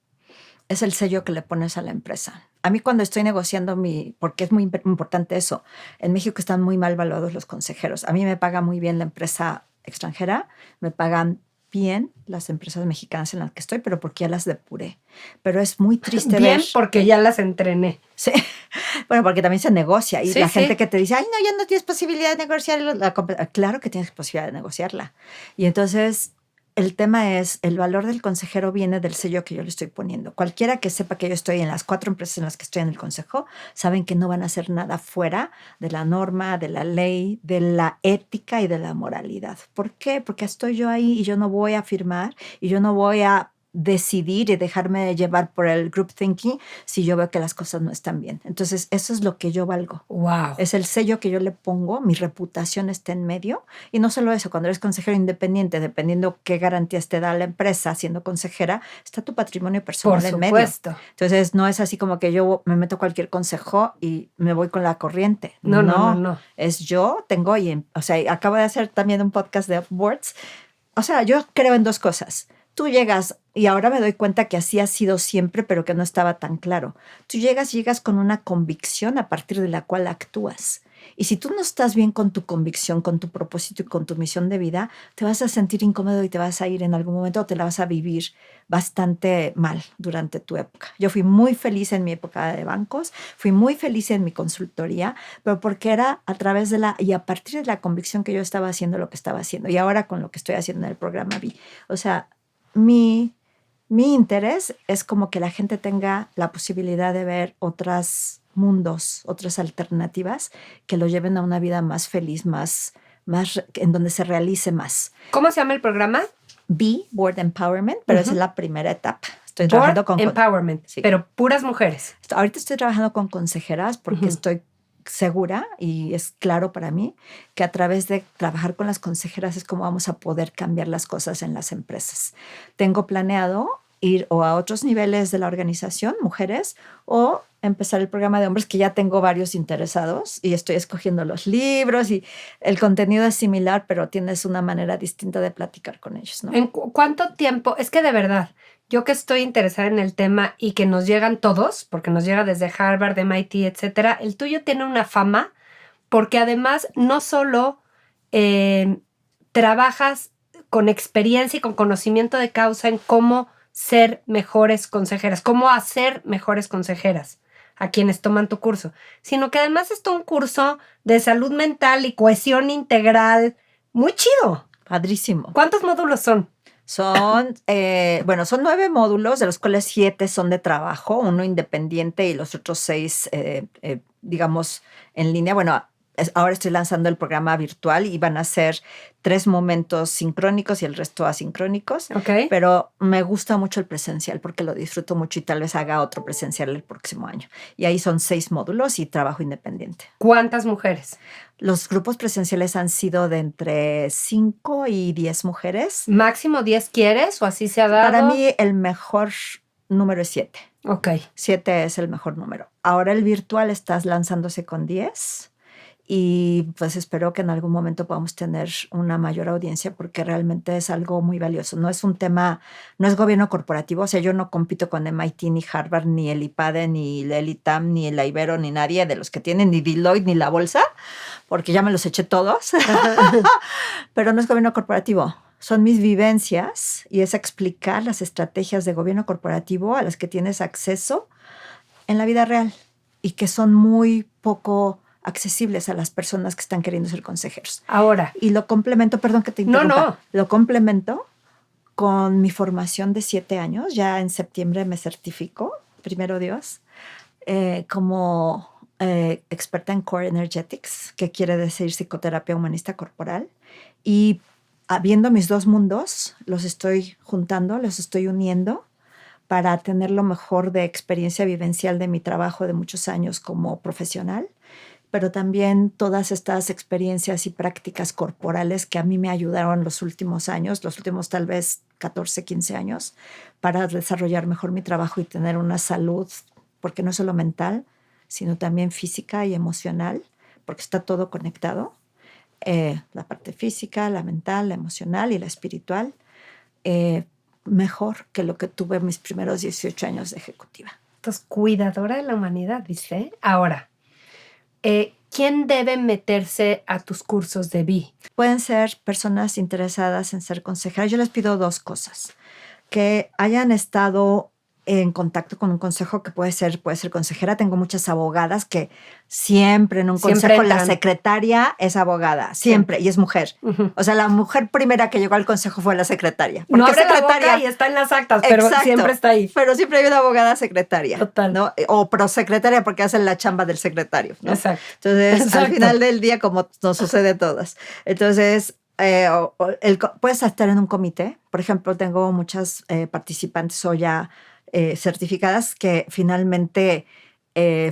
es el sello que le pones a la empresa. A mí cuando estoy negociando porque es muy importante eso, en México están muy mal valuados los consejeros. A mí me paga muy bien la empresa extranjera, me pagan bien las empresas mexicanas en las que estoy, pero porque ya las depuré. Pero es muy triste ver... Bien, porque ya las entrené. Sí, bueno, porque también se negocia. Y la gente que te dice, ay, no, ya no tienes posibilidad de negociarla. Claro que tienes posibilidad de negociarla. Y entonces... el tema es, el valor del consejero viene del sello que yo le estoy poniendo. Cualquiera que sepa que yo estoy en las 4 empresas en las que estoy en el consejo, saben que no van a hacer nada fuera de la norma, de la ley, de la ética y de la moralidad. ¿Por qué? Porque estoy yo ahí y yo no voy a firmar y yo no voy a decidir y dejarme llevar por el group thinking si yo veo que las cosas no están bien. Entonces, eso es lo que yo valgo. Wow. Es el sello que yo le pongo, mi reputación está en medio. Y no solo eso, cuando eres consejero independiente, dependiendo qué garantías te da la empresa siendo consejera, está tu patrimonio personal en medio. Por supuesto. Entonces, no es así como que yo me meto a cualquier consejo y me voy con la corriente. No. Es yo tengo, acabo de hacer también un podcast de Upwards. O sea, yo creo en 2 cosas. Tú llegas, y ahora me doy cuenta que así ha sido siempre, pero que no estaba tan claro. Tú llegas con una convicción a partir de la cual actúas. Y si tú no estás bien con tu convicción, con tu propósito y con tu misión de vida, te vas a sentir incómodo y te vas a ir en algún momento o te la vas a vivir bastante mal durante tu época. Yo fui muy feliz en mi época de bancos, fui muy feliz en mi consultoría, pero porque era a través y a partir de la convicción que yo estaba haciendo lo que estaba haciendo. Y ahora con lo que estoy haciendo en el programa Vi. O sea, mi interés es como que la gente tenga la posibilidad de ver otros mundos, otras alternativas que lo lleven a una vida más feliz, más en donde se realice más. ¿Cómo se llama el programa? Board Empowerment, pero esa es la primera etapa. Estoy Board trabajando con Empowerment, sí. Pero puras mujeres. Ahorita estoy trabajando con consejeras porque estoy segura y es claro para mí que a través de trabajar con las consejeras es como vamos a poder cambiar las cosas en las empresas. Tengo planeado ir o a otros niveles de la organización, mujeres, o empezar el programa de hombres, que ya tengo varios interesados y estoy escogiendo los libros y el contenido es similar, pero tienes una manera distinta de platicar con ellos, ¿no? ¿En cuánto tiempo? Es que de verdad, yo que estoy interesada en el tema y que nos llegan todos, porque nos llega desde Harvard, MIT, etcétera, el tuyo tiene una fama porque además no solo trabajas con experiencia y con conocimiento de causa en cómo ser mejores consejeras, cómo hacer mejores consejeras a quienes toman tu curso, sino que además es un curso de salud mental y cohesión integral muy chido. Padrísimo. ¿Cuántos módulos son? Son 9 módulos, de los cuales 7 son de trabajo, uno independiente y los otros 6, digamos, en línea. Bueno, ahora estoy lanzando el programa virtual y van a ser 3 momentos sincrónicos y el resto asincrónicos. Okay. Pero me gusta mucho el presencial porque lo disfruto mucho y tal vez haga otro presencial el próximo año. Y ahí son 6 módulos y trabajo independiente. ¿Cuántas mujeres? Los grupos presenciales han sido de entre 5 y 10 mujeres. ¿Máximo 10 quieres o así se ha dado? Para mí el mejor número es 7. Ok. 7 es el mejor número. Ahora el virtual está lanzándose con 10 y pues espero que en algún momento podamos tener una mayor audiencia porque realmente es algo muy valioso. No es un tema, no es gobierno corporativo. O sea, yo no compito con MIT, ni Harvard, ni el IPADE, ni el ITAM, ni el Ibero, ni nadie de los que tienen, ni Deloitte, ni la bolsa, porque ya me los eché todos. Pero no es gobierno corporativo. son mis vivencias y es explicar las estrategias de gobierno corporativo a las que tienes acceso en la vida real y que son muy poco accesibles a las personas que están queriendo ser consejeros. Ahora. Y lo complemento, perdón que te interrumpa. No. Lo complemento con mi formación de 7 años. Ya en septiembre me certifico, primero Dios, como experta en Core Energetics, que quiere decir psicoterapia humanista corporal. Y viendo mis dos mundos, los estoy juntando, los estoy uniendo para tener lo mejor de experiencia vivencial de mi trabajo de muchos años como profesional, pero también todas estas experiencias y prácticas corporales que a mí me ayudaron los últimos años, los últimos tal vez 14, 15 años, para desarrollar mejor mi trabajo y tener una salud, porque no es solo mental, sino también física y emocional, porque está todo conectado. La parte física, la mental, la emocional y la espiritual, mejor que lo que tuve en mis primeros 18 años de ejecutiva. Entonces, cuidadora de la humanidad, ¿viste? Ahora, ¿quién debe meterse a tus cursos de Vi? Pueden ser personas interesadas en ser consejeras. Yo les pido 2 cosas. Que hayan estado en contacto con un consejo que puede ser consejera. Tengo muchas abogadas que siempre en un consejo la secretaria es abogada, siempre, y es mujer. Uh-huh. O sea, la mujer primera que llegó al consejo fue la secretaria. No abre secretaria la boca y está en las actas, pero exacto, siempre está ahí. Pero siempre hay una abogada secretaria. Total. ¿no? O prosecretaria porque hacen la chamba del secretario. ¿no? Exacto. Entonces, exacto. Al final del día, como nos sucede a todas. Entonces, puedes estar en un comité. Por ejemplo, tengo muchas participantes o ya certificadas que finalmente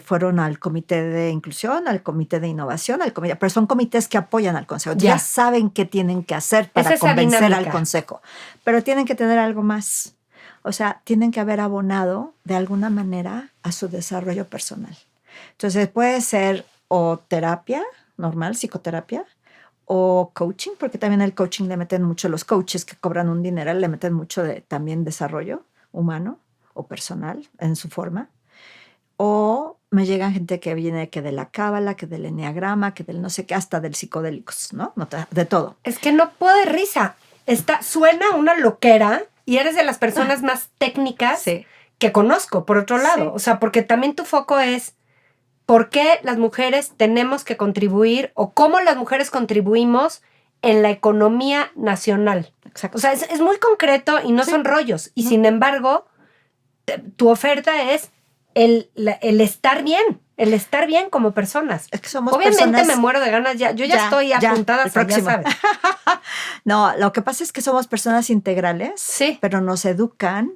fueron al comité de inclusión, al comité de innovación, pero son comités que apoyan al consejo. Ya saben qué tienen que hacer para convencer al consejo, pero tienen que tener algo más. O sea, tienen que haber abonado de alguna manera a su desarrollo personal. Entonces puede ser o terapia normal, psicoterapia, o coaching, porque también el coaching le meten mucho, los coaches que cobran un dineral le meten mucho de también desarrollo humano o personal en su forma. O me llegan gente que viene que de la cábala, que del enneagrama, que del no sé qué, hasta del psicodélicos, ¿no? De todo. Es que no puedo de risa. Suena una loquera y eres de las personas más técnicas que conozco, por otro lado. Sí. O sea, porque también tu foco es por qué las mujeres tenemos que contribuir o cómo las mujeres contribuimos en la economía nacional. Exacto. O sea, es muy concreto y no son rollos. Y sin embargo, tu oferta es el estar bien como personas. Es que somos obviamente personas, me muero de ganas ya. Yo ya estoy apuntada a ya sabes. No, lo que pasa es que somos personas integrales, sí, pero nos educan,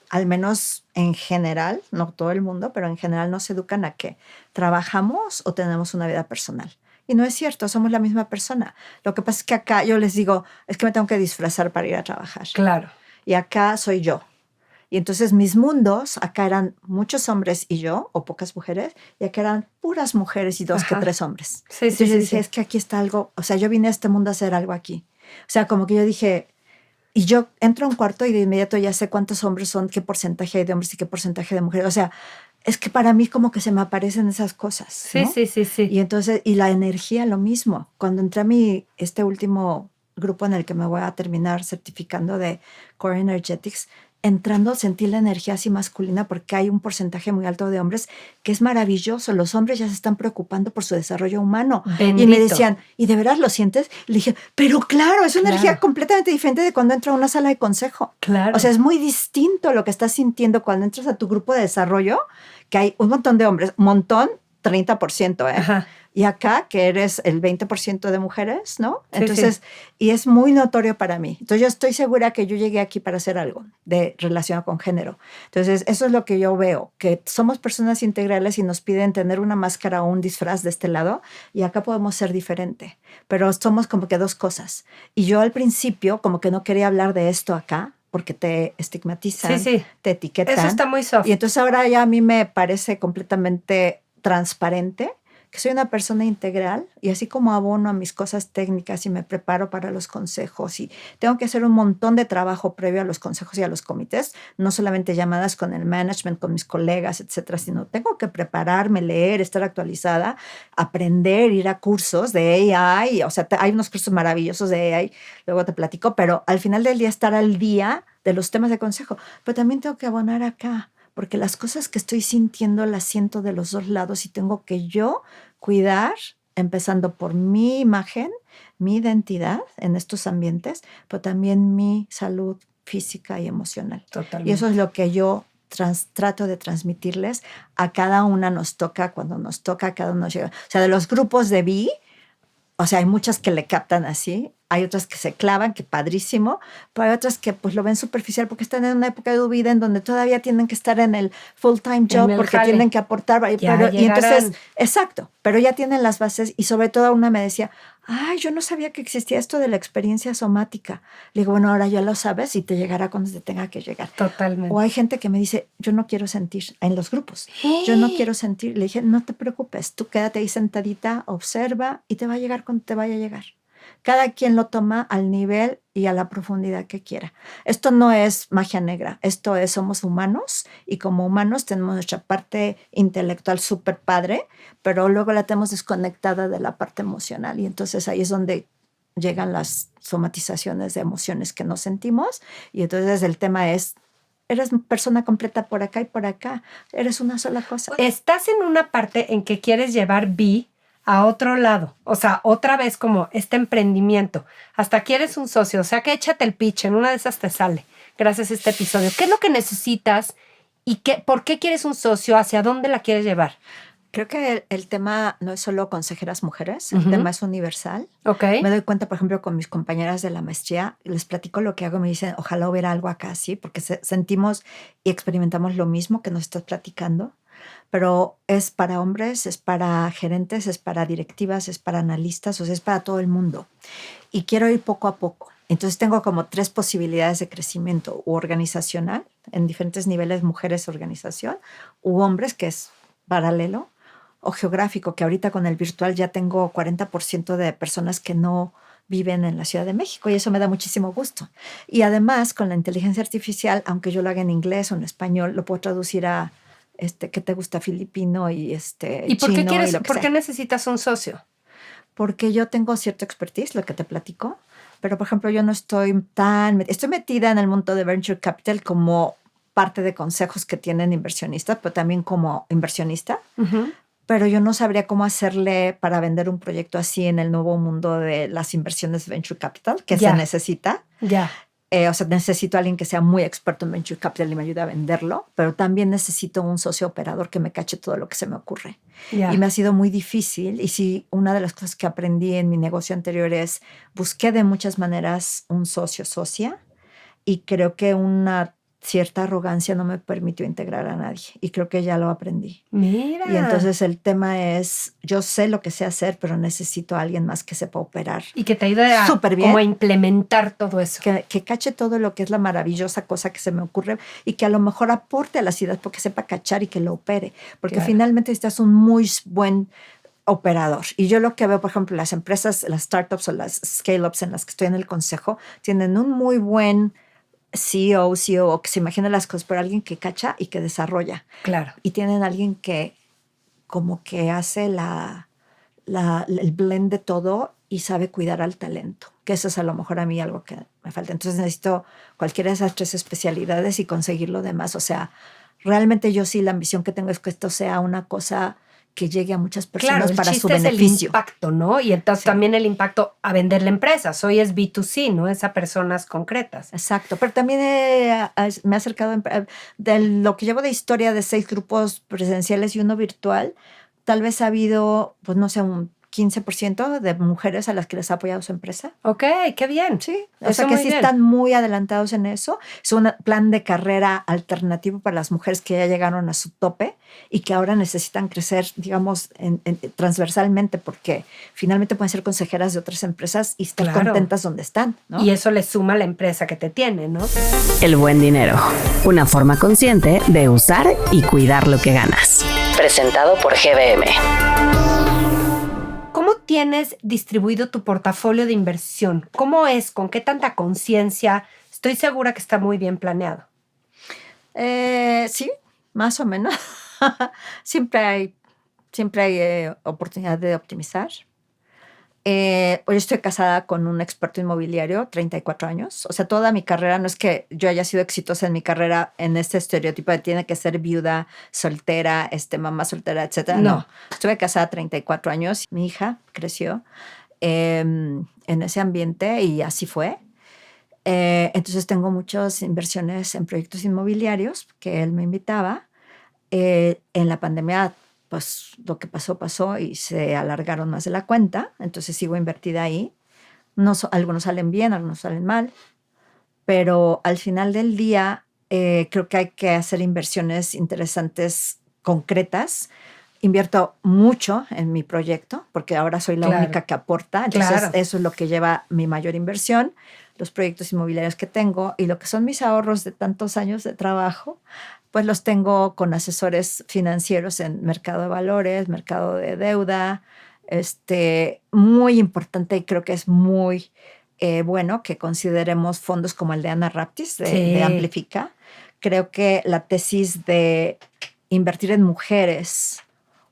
al menos en general, no todo el mundo, pero en general nos educan a que trabajamos o tenemos una vida personal. Y no es cierto, somos la misma persona. Lo que pasa es que acá yo les digo, es que me tengo que disfrazar para ir a trabajar. Claro. Y acá soy yo. Y entonces mis mundos, acá eran muchos hombres y yo, o pocas mujeres, y acá eran puras mujeres y 2 que 3 hombres. Sí, entonces yo dije, es que aquí está algo, o sea, yo vine a este mundo a hacer algo aquí. O sea, como que yo dije, y yo entro a un cuarto y de inmediato ya sé cuántos hombres son, qué porcentaje hay de hombres y qué porcentaje de mujeres. O sea, es que para mí como que se me aparecen esas cosas. Sí, ¿no? sí. Y entonces, y la energía lo mismo. Cuando entré a este último grupo en el que me voy a terminar certificando de Core Energetics, entrando sentí la energía así masculina porque hay un porcentaje muy alto de hombres que es maravilloso. Los hombres ya se están preocupando por su desarrollo humano. Bendito. Y me decían, ¿y de veras lo sientes? Y le dije, pero claro, es una energía completamente diferente de cuando entro a una sala de consejo. Claro. O sea, es muy distinto lo que estás sintiendo cuando entras a tu grupo de desarrollo, que hay un montón de hombres, un montón, 30%, ¿eh? Ajá. Y acá, que eres el 20% de mujeres, ¿no? Sí, entonces, y es muy notorio para mí. Entonces, yo estoy segura que yo llegué aquí para hacer algo relacionado con género. Entonces, eso es lo que yo veo, que somos personas integrales y nos piden tener una máscara o un disfraz de este lado, y acá podemos ser diferente. Pero somos como que 2 cosas. Y yo al principio, como que no quería hablar de esto acá, porque te estigmatizan, te etiquetan. Eso está muy soft. Y entonces ahora ya a mí me parece completamente transparente que soy una persona integral y así como abono a mis cosas técnicas y me preparo para los consejos y tengo que hacer un montón de trabajo previo a los consejos y a los comités, no solamente llamadas con el management, con mis colegas, etcétera, sino tengo que prepararme, leer, estar actualizada, aprender, ir a cursos de AI, o sea, hay unos cursos maravillosos de AI, luego te platico, pero al final del día estar al día de los temas de consejo, pero también tengo que abonar acá, porque las cosas que estoy sintiendo las siento de los dos lados y tengo que yo cuidar, empezando por mi imagen, mi identidad en estos ambientes, pero también mi salud física y emocional. Totalmente. Y eso es lo que yo trato de transmitirles. A cada una nos toca, cuando nos toca, a cada uno nos llega. O sea, de los grupos de BI, o sea, hay muchas que le captan así, hay otras que se clavan, que padrísimo, pero hay otras que pues lo ven superficial porque están en una época de su vida en donde todavía tienen que estar en el full-time job porque jale. tienen que aportar. Y entonces, exacto, pero ya tienen las bases y sobre todo una me decía, ay, yo no sabía que existía esto de la experiencia somática. Le digo, bueno, ahora ya lo sabes y te llegará cuando te tenga que llegar. Totalmente. O hay gente que me dice, yo no quiero sentir, en los grupos, yo no quiero sentir. Le dije, no te preocupes, tú quédate ahí sentadita, observa y te va a llegar cuando te vaya a llegar. Cada quien lo toma al nivel y a la profundidad que quiera. Esto no es magia negra, esto es, somos humanos y como humanos tenemos nuestra parte intelectual súper padre, pero luego la tenemos desconectada de la parte emocional y entonces ahí es donde llegan las somatizaciones de emociones que no sentimos y entonces el tema es, eres persona completa por acá y por acá, eres una sola cosa. Estás en una parte en que quieres llevar BI a otro lado, o sea, otra vez como este emprendimiento. Hasta quieres un socio, o sea que échate el pitch, en una de esas te sale, gracias a este episodio. ¿Qué es lo que necesitas y por qué quieres un socio? ¿Hacia dónde la quieres llevar? Creo que el tema no es solo consejeras mujeres, el tema es universal. Okay. Me doy cuenta, por ejemplo, con mis compañeras de la maestría, les platico lo que hago y me dicen, ojalá hubiera algo acá, ¿sí? Porque sentimos y experimentamos lo mismo que nos estás platicando. Pero es para hombres, es para gerentes, es para directivas, es para analistas, o sea, es para todo el mundo. Y quiero ir poco a poco. Entonces tengo como 3 posibilidades de crecimiento, u organizacional, en diferentes niveles, mujeres, organización, u hombres, que es paralelo, o geográfico, que ahorita con el virtual ya tengo 40% de personas que no viven en la Ciudad de México y eso me da muchísimo gusto. Y además, con la inteligencia artificial, aunque yo lo haga en inglés o en español, lo puedo traducir a ¿qué te gusta? Filipino y ¿Y por chino. ¿por qué necesitas un socio? Porque yo tengo cierta expertise, lo que te platico, pero por ejemplo yo no estoy estoy metida en el mundo de Venture Capital como parte de consejos que tienen inversionistas, pero también como inversionista. Uh-huh. Pero yo no sabría cómo hacerle para vender un proyecto así en el nuevo mundo de las inversiones de Venture Capital, que se necesita. Ya. O sea, necesito a alguien que sea muy experto en Venture Capital y me ayude a venderlo, pero también necesito un socio operador que me cache todo lo que se me ocurre. Yeah. Y me ha sido muy difícil. Y sí, una de las cosas que aprendí en mi negocio anterior es busqué de muchas maneras un socia, y creo que una cierta arrogancia no me permitió integrar a nadie. Y creo que ya lo aprendí. Mira. Y entonces el tema es, yo sé lo que sé hacer, pero necesito a alguien más que sepa operar. Y que te ayude a, como a implementar todo eso. Que cache todo lo que es la maravillosa cosa que se me ocurre y que a lo mejor aporte a la ciudad porque sepa cachar y que lo opere. Porque finalmente necesitas un muy buen operador. Y yo lo que veo, por ejemplo, las empresas, las startups o las scale-ups en las que estoy en el consejo, tienen un muy buen CEO, que se imagina las cosas, pero alguien que cacha y que desarrolla. Claro. Y tienen alguien que como que hace el blend de todo y sabe cuidar al talento. Que eso es a lo mejor a mí algo que me falta. Entonces necesito cualquiera de esas 3 especialidades y conseguir lo demás. O sea, realmente yo sí la ambición que tengo es que esto sea una cosa que llegue a muchas personas para su beneficio. Es el impacto, ¿no? Y entonces también el impacto a vender la empresa. Hoy es B2C, ¿no? Es a personas concretas. Exacto. Pero también me he acercado de lo que llevo de historia de 6 grupos presenciales y 1 virtual. Tal vez ha habido, pues no sé, un 15% de mujeres a las que les ha apoyado su empresa. Ok, qué bien. Sí, o sea que sí están muy adelantados en eso. Es un plan de carrera alternativo para las mujeres que ya llegaron a su tope y que ahora necesitan crecer, digamos, transversalmente, porque finalmente pueden ser consejeras de otras empresas y estar contentas donde están, ¿no? Y eso le suma a la empresa que te tiene, ¿no? El buen dinero, una forma consciente de usar y cuidar lo que ganas. Presentado por GBM. tienes distribuido tu portafolio de inversión? ¿Cómo es? ¿Con qué tanta conciencia? Estoy segura que está muy bien planeado. Sí, más o menos. Siempre hay oportunidad de optimizar. Hoy estoy casada con un experto inmobiliario, 34 años. O sea, toda mi carrera, no es que yo haya sido exitosa en mi carrera en este estereotipo de tiene que ser viuda, soltera, mamá soltera, etcétera. No. Estuve casada 34 años. Mi hija creció en ese ambiente y así fue. Entonces tengo muchas inversiones en proyectos inmobiliarios que él me invitaba. En la pandemia, pues lo que pasó y se alargaron más de la cuenta. Entonces sigo invertida ahí. Algunos salen bien, algunos salen mal. Pero al final del día, creo que hay que hacer inversiones interesantes, concretas. Invierto mucho en mi proyecto porque ahora soy la única que aporta. Entonces eso es lo que lleva mi mayor inversión, los proyectos inmobiliarios que tengo y lo que son mis ahorros de tantos años de trabajo, pues los tengo con asesores financieros en mercado de valores, mercado de deuda. Muy importante y creo que es muy bueno que consideremos fondos como el de Ana Raptis de Amplifica. Creo que la tesis de invertir en mujeres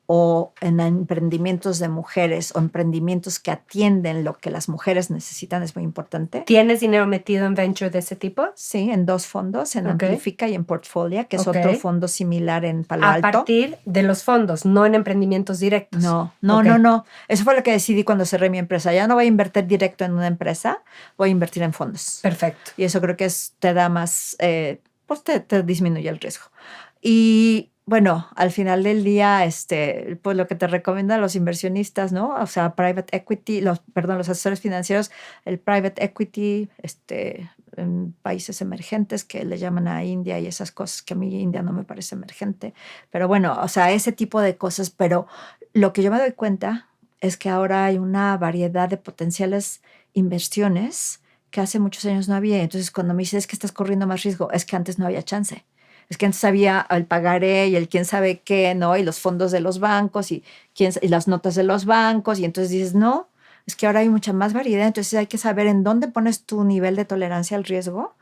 o en emprendimientos de mujeres o emprendimientos que atienden lo que las mujeres necesitan es muy importante. ¿Tienes dinero metido en venture de ese tipo? Sí, en 2 fondos, en Amplifica y en Portfolio, que es otro fondo similar en Palo Alto. A partir de los fondos, no en emprendimientos directos. No. Eso fue lo que decidí cuando cerré mi empresa. Ya no voy a invertir directo en una empresa, voy a invertir en fondos. Perfecto. Y eso creo que te da más, pues te disminuye el riesgo. Y bueno, al final del día, pues lo que te recomiendan los inversionistas, ¿no? O sea, private equity, los asesores financieros, el private equity, en países emergentes que le llaman a India y esas cosas, que a mí India no me parece emergente. Pero bueno, o sea, ese tipo de cosas. Pero lo que yo me doy cuenta es que ahora hay una variedad de potenciales inversiones que hace muchos años no había. Entonces, cuando me dices es que estás corriendo más riesgo, es que antes no había chance. Es que antes había el pagaré y el quién sabe qué, ¿no? Y los fondos de los bancos y las notas de los bancos. Y entonces dices, no, es que ahora hay mucha más variedad. Entonces hay que saber en dónde pones tu nivel de tolerancia al riesgo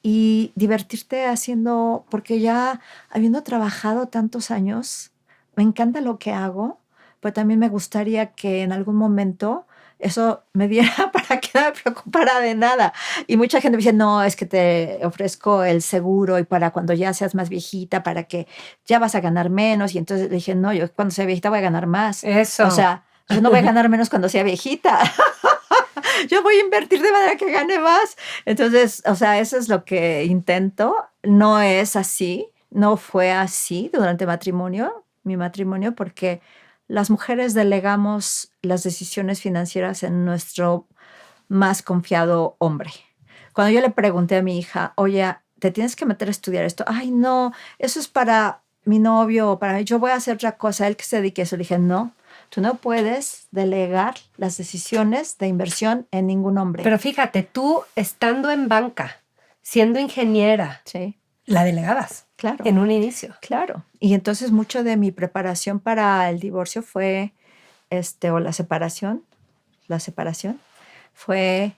y divertirte haciendo, porque ya habiendo trabajado tantos años, me encanta lo que hago, pero también me gustaría que en algún momento eso me diera para que no me preocupara de nada. Y mucha gente me dice, no, es que te ofrezco el seguro y para cuando ya seas más viejita, para que ya vas a ganar menos. Y entonces le dije, no, yo cuando sea viejita voy a ganar más. Eso. O sea, yo no voy a ganar menos cuando sea viejita. Yo voy a invertir de manera que gane más. Entonces, o sea, eso es lo que intento. No es así, no fue así durante mi matrimonio, porque las mujeres delegamos las decisiones financieras en nuestro más confiado hombre. Cuando yo le pregunté a mi hija, oye, ¿te tienes que meter a estudiar esto? Ay, no, eso es para mi novio o para mí. Yo voy a hacer otra cosa, él que se dedique a eso. Le dije, no, tú no puedes delegar las decisiones de inversión en ningún hombre. Pero fíjate, tú estando en banca, siendo ingeniera, sí, la delegabas. Claro. En un inicio. Claro. Y entonces mucho de mi preparación para el divorcio fue, o la separación fue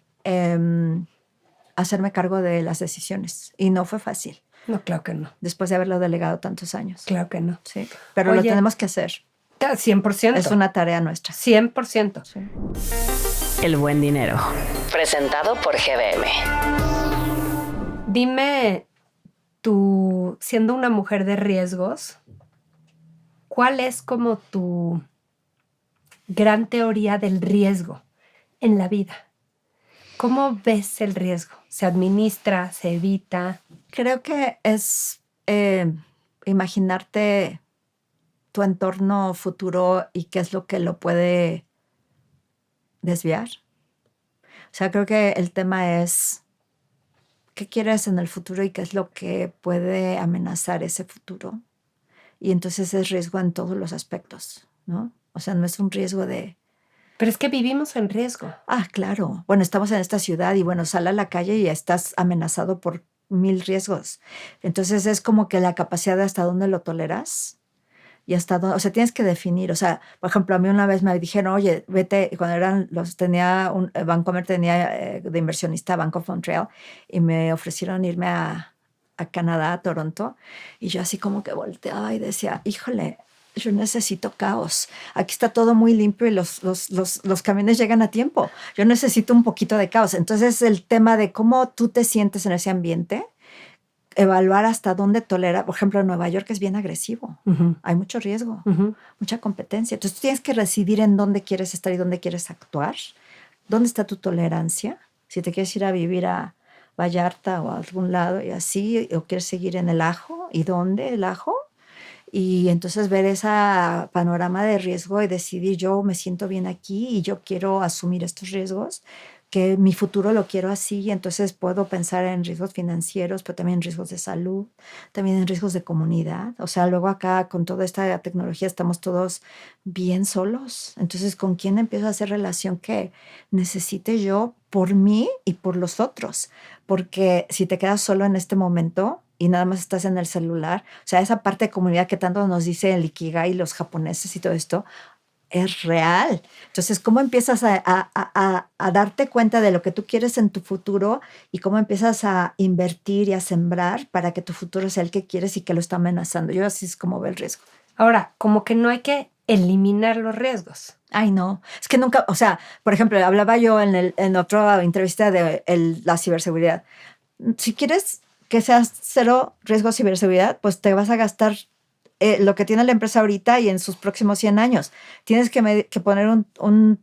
hacerme cargo de las decisiones. Y no fue fácil. No, claro que no. Después de haberlo delegado tantos años. Claro que no. Sí. Pero lo tenemos que hacer. 100%. Es una tarea nuestra. 100%. Sí. El buen dinero. Presentado por GBM. Dime, tú, siendo una mujer de riesgos, ¿cuál es como tu gran teoría del riesgo en la vida? ¿Cómo ves el riesgo? ¿Se administra? ¿Se evita? Creo que es imaginarte tu entorno futuro y qué es lo que lo puede desviar. O sea, creo que el tema es qué quieres en el futuro y qué es lo que puede amenazar ese futuro. Y entonces es riesgo en todos los aspectos, ¿no? O sea, no es un riesgo de... Pero es que vivimos en riesgo. Ah, claro. Bueno, estamos en esta ciudad y bueno, sal a la calle y estás amenazado por 1000 riesgos. Entonces es como que la capacidad de hasta dónde lo toleras y hasta dónde, o sea, tienes que definir, o sea, por ejemplo, a mí una vez me dijeron, oye, vete, cuando Bancomer tenía de inversionista Bank of Montreal, y me ofrecieron irme a Canadá, a Toronto, y yo así como que volteaba y decía, híjole, yo necesito caos. Aquí está todo muy limpio y los camiones llegan a tiempo. Yo necesito un poquito de caos. Entonces, el tema de cómo tú te sientes en ese ambiente, evaluar hasta dónde tolera. Por ejemplo, Nueva York es bien agresivo. Hay mucho riesgo, mucha competencia. Entonces, tú tienes que decidir en dónde quieres estar y dónde quieres actuar. ¿Dónde está tu tolerancia? Si te quieres ir a vivir a Vallarta o a algún lado y así, o quieres seguir en el Ajo, ¿y dónde el Ajo? Y entonces ver ese panorama de riesgo y decidir, yo me siento bien aquí y yo quiero asumir estos riesgos, que mi futuro lo quiero así, y entonces puedo pensar en riesgos financieros, pero también en riesgos de salud, también en riesgos de comunidad. O sea, luego acá con toda esta tecnología estamos todos bien solos. Entonces, ¿con quién empiezo a hacer relación que necesite yo por mí y por los otros? Porque si te quedas solo en este momento y nada más estás en el celular, o sea, esa parte de comunidad que tanto nos dice el Ikigai, los japoneses y todo esto, es real. Entonces, ¿cómo empiezas a darte cuenta de lo que tú quieres en tu futuro y cómo empiezas a invertir y a sembrar para que tu futuro sea el que quieres y que lo está amenazando? Yo así es como veo el riesgo. Ahora, como que no hay que eliminar los riesgos. Ay, no. Es que nunca, o sea, por ejemplo, hablaba yo en otra entrevista de la ciberseguridad. Si quieres que seas cero riesgo de ciberseguridad, pues te vas a gastar lo que tiene la empresa ahorita y en sus próximos 100 años. Tienes que poner un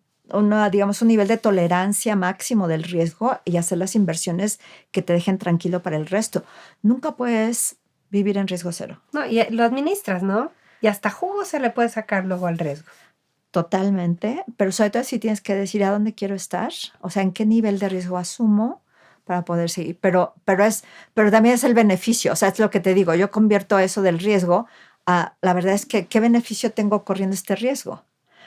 nivel de tolerancia máximo del riesgo y hacer las inversiones que te dejen tranquilo para el resto. Nunca puedes vivir en riesgo cero. No, y lo administras, ¿no? Y hasta jugo se le puede sacar luego al riesgo. Totalmente, pero sobre todo si tienes que decir a dónde quiero estar, o sea, en qué nivel de riesgo asumo para poder seguir. Pero también es el beneficio, o sea, es lo que te digo, yo convierto eso del riesgo a, la verdad es que, ¿qué beneficio tengo corriendo este riesgo?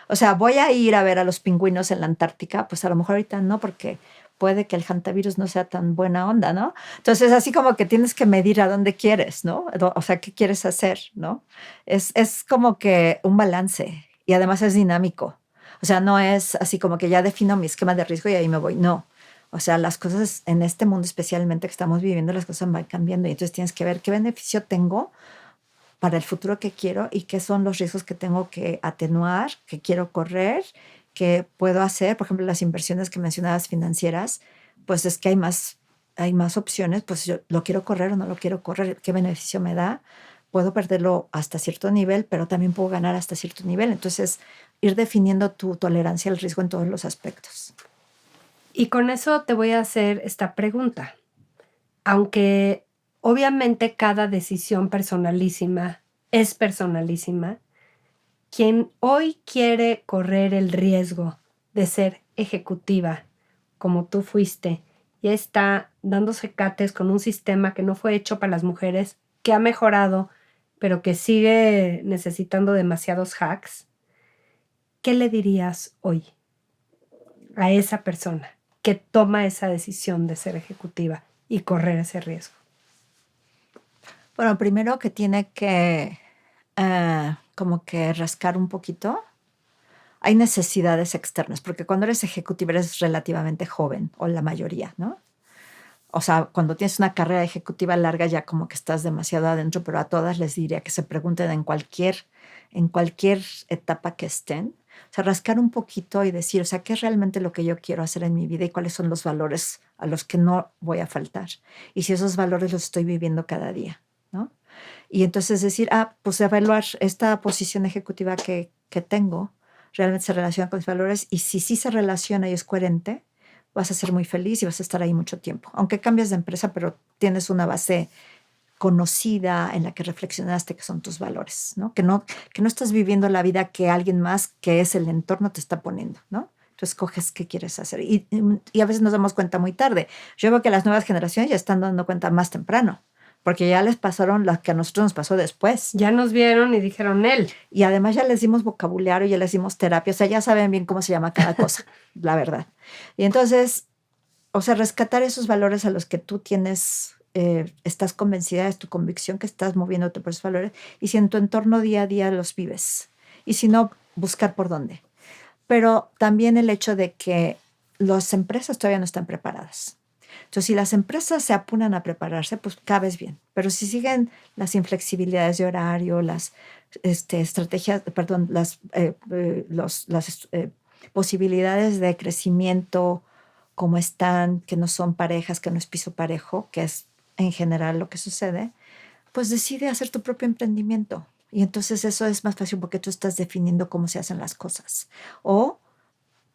O sea, voy a ir a ver a los pingüinos en la Antártica, pues a lo mejor ahorita no, porque puede que el hantavirus no sea tan buena onda, ¿no? Entonces, así como que tienes que medir a dónde quieres, ¿no? O sea, ¿qué quieres hacer, no? Es como que un balance y además es dinámico. O sea, no es así como que ya defino mi esquema de riesgo y ahí me voy, no. O sea, las cosas en este mundo especialmente que estamos viviendo, las cosas van cambiando y entonces tienes que ver qué beneficio tengo para el futuro que quiero y qué son los riesgos que tengo que atenuar, que quiero correr, que puedo hacer. Por ejemplo, las inversiones que mencionabas financieras, pues es que hay más opciones, pues yo lo quiero correr o no lo quiero correr, qué beneficio me da. Puedo perderlo hasta cierto nivel, pero también puedo ganar hasta cierto nivel. Entonces, ir definiendo tu tolerancia al riesgo en todos los aspectos. Y con eso te voy a hacer esta pregunta. Aunque obviamente cada decisión es personalísima, quien hoy quiere correr el riesgo de ser ejecutiva, como tú fuiste, y está dándose cates con un sistema que no fue hecho para las mujeres, que ha mejorado, pero que sigue necesitando demasiados hacks, ¿qué le dirías hoy a esa persona que toma esa decisión de ser ejecutiva y correr ese riesgo? Bueno, primero que tiene que como que rascar un poquito. Hay necesidades externas, porque cuando eres ejecutiva eres relativamente joven, o la mayoría, ¿no? O sea, cuando tienes una carrera ejecutiva larga ya como que estás demasiado adentro, pero a todas les diría que se pregunten en cualquier etapa que estén. O sea, rascar un poquito y decir, o sea, ¿qué es realmente lo que yo quiero hacer en mi vida y cuáles son los valores a los que no voy a faltar? Y si esos valores los estoy viviendo cada día, ¿no? Y entonces decir, pues evaluar esta posición ejecutiva que tengo, realmente se relaciona con mis valores, y si sí se relaciona y es coherente, vas a ser muy feliz y vas a estar ahí mucho tiempo. Aunque cambies de empresa, pero tienes una base conocida en la que reflexionaste que son tus valores, ¿no? Que no estás viviendo la vida que alguien más, que es el entorno, te está poniendo, ¿no? Tú escoges qué quieres hacer. Y a veces nos damos cuenta muy tarde. Yo veo que las nuevas generaciones ya están dando cuenta más temprano, porque ya les pasaron las que a nosotros nos pasó después. Ya nos vieron y dijeron él. Y además ya les dimos vocabulario, ya les dimos terapia, o sea, ya saben bien cómo se llama cada cosa, la verdad. Y entonces, o sea, rescatar esos valores a los que tú tienes estás convencida, es tu convicción que estás moviéndote por esos valores y si en tu entorno día a día los vives. Y si no, buscar por dónde. Pero también el hecho de que las empresas todavía no están preparadas. Entonces, si las empresas se apuran a prepararse, pues cabes bien. Pero si siguen las inflexibilidades de horario, las estrategias, perdón, las posibilidades de crecimiento como están, que no son parejas, que no es piso parejo, que es en general lo que sucede, pues decide hacer tu propio emprendimiento. Y entonces eso es más fácil porque tú estás definiendo cómo se hacen las cosas. O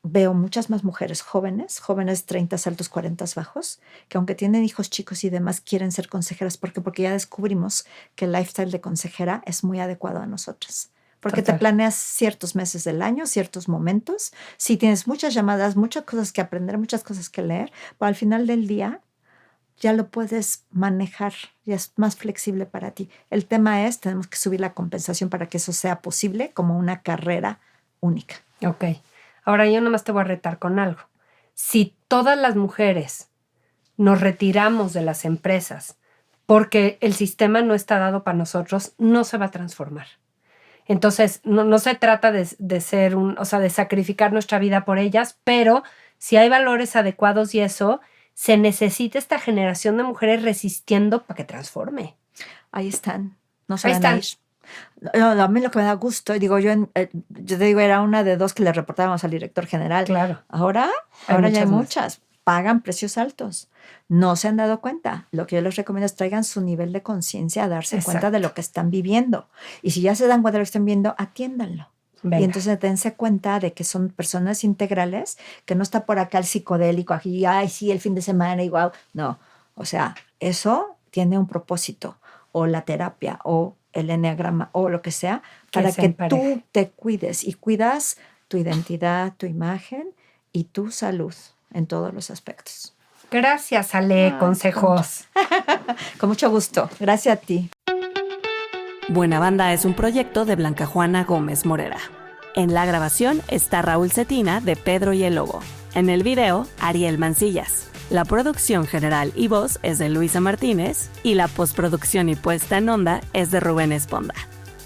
veo muchas más mujeres jóvenes 30 altos, 40 bajos, que aunque tienen hijos chicos y demás, quieren ser consejeras. ¿Por qué? Porque ya descubrimos que el lifestyle de consejera es muy adecuado a nosotras. Porque te planeas ciertos meses del año, ciertos momentos. Sí, tienes muchas llamadas, muchas cosas que aprender, muchas cosas que leer, pero al final del día ya lo puedes manejar, ya es más flexible para ti. El tema es, tenemos que subir la compensación para que eso sea posible como una carrera única. Ok. Ahora yo nomás te voy a retar con algo. Si todas las mujeres nos retiramos de las empresas porque el sistema no está dado para nosotros, no se va a transformar. Entonces, no se trata de ser de sacrificar nuestra vida por ellas, pero si hay valores adecuados y eso, se necesita esta generación de mujeres resistiendo para que transforme. Ahí están. No se van a ir. No, a mí lo que me da gusto, digo, yo te digo, era una de 2 que le reportábamos al director general. Claro. Ahora ya hay muchas. Pagan precios altos. No se han dado cuenta. Lo que yo les recomiendo es traigan su nivel de conciencia a darse cuenta de lo que están viviendo. Y si ya se dan cuenta de lo que están viendo, atiéndanlo. Venga. Y entonces dense cuenta de que son personas integrales, que no está por acá el psicodélico, aquí, ay, sí, el fin de semana, igual. No, o sea, eso tiene un propósito, o la terapia, o el enneagrama, o lo que sea, para que tú te cuides y cuidas tu identidad, tu imagen y tu salud en todos los aspectos. Gracias, Ale, consejos. Con mucho gusto. Gracias a ti. Buena Banda es un proyecto de Blanca Juana Gómez Morera. En la grabación está Raúl Cetina de Pedro y el Lobo. En el video, Ariel Mancillas. La producción general y voz es de Luisa Martínez y la postproducción y puesta en onda es de Rubén Esponda.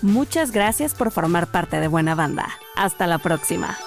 Muchas gracias por formar parte de Buena Banda. Hasta la próxima.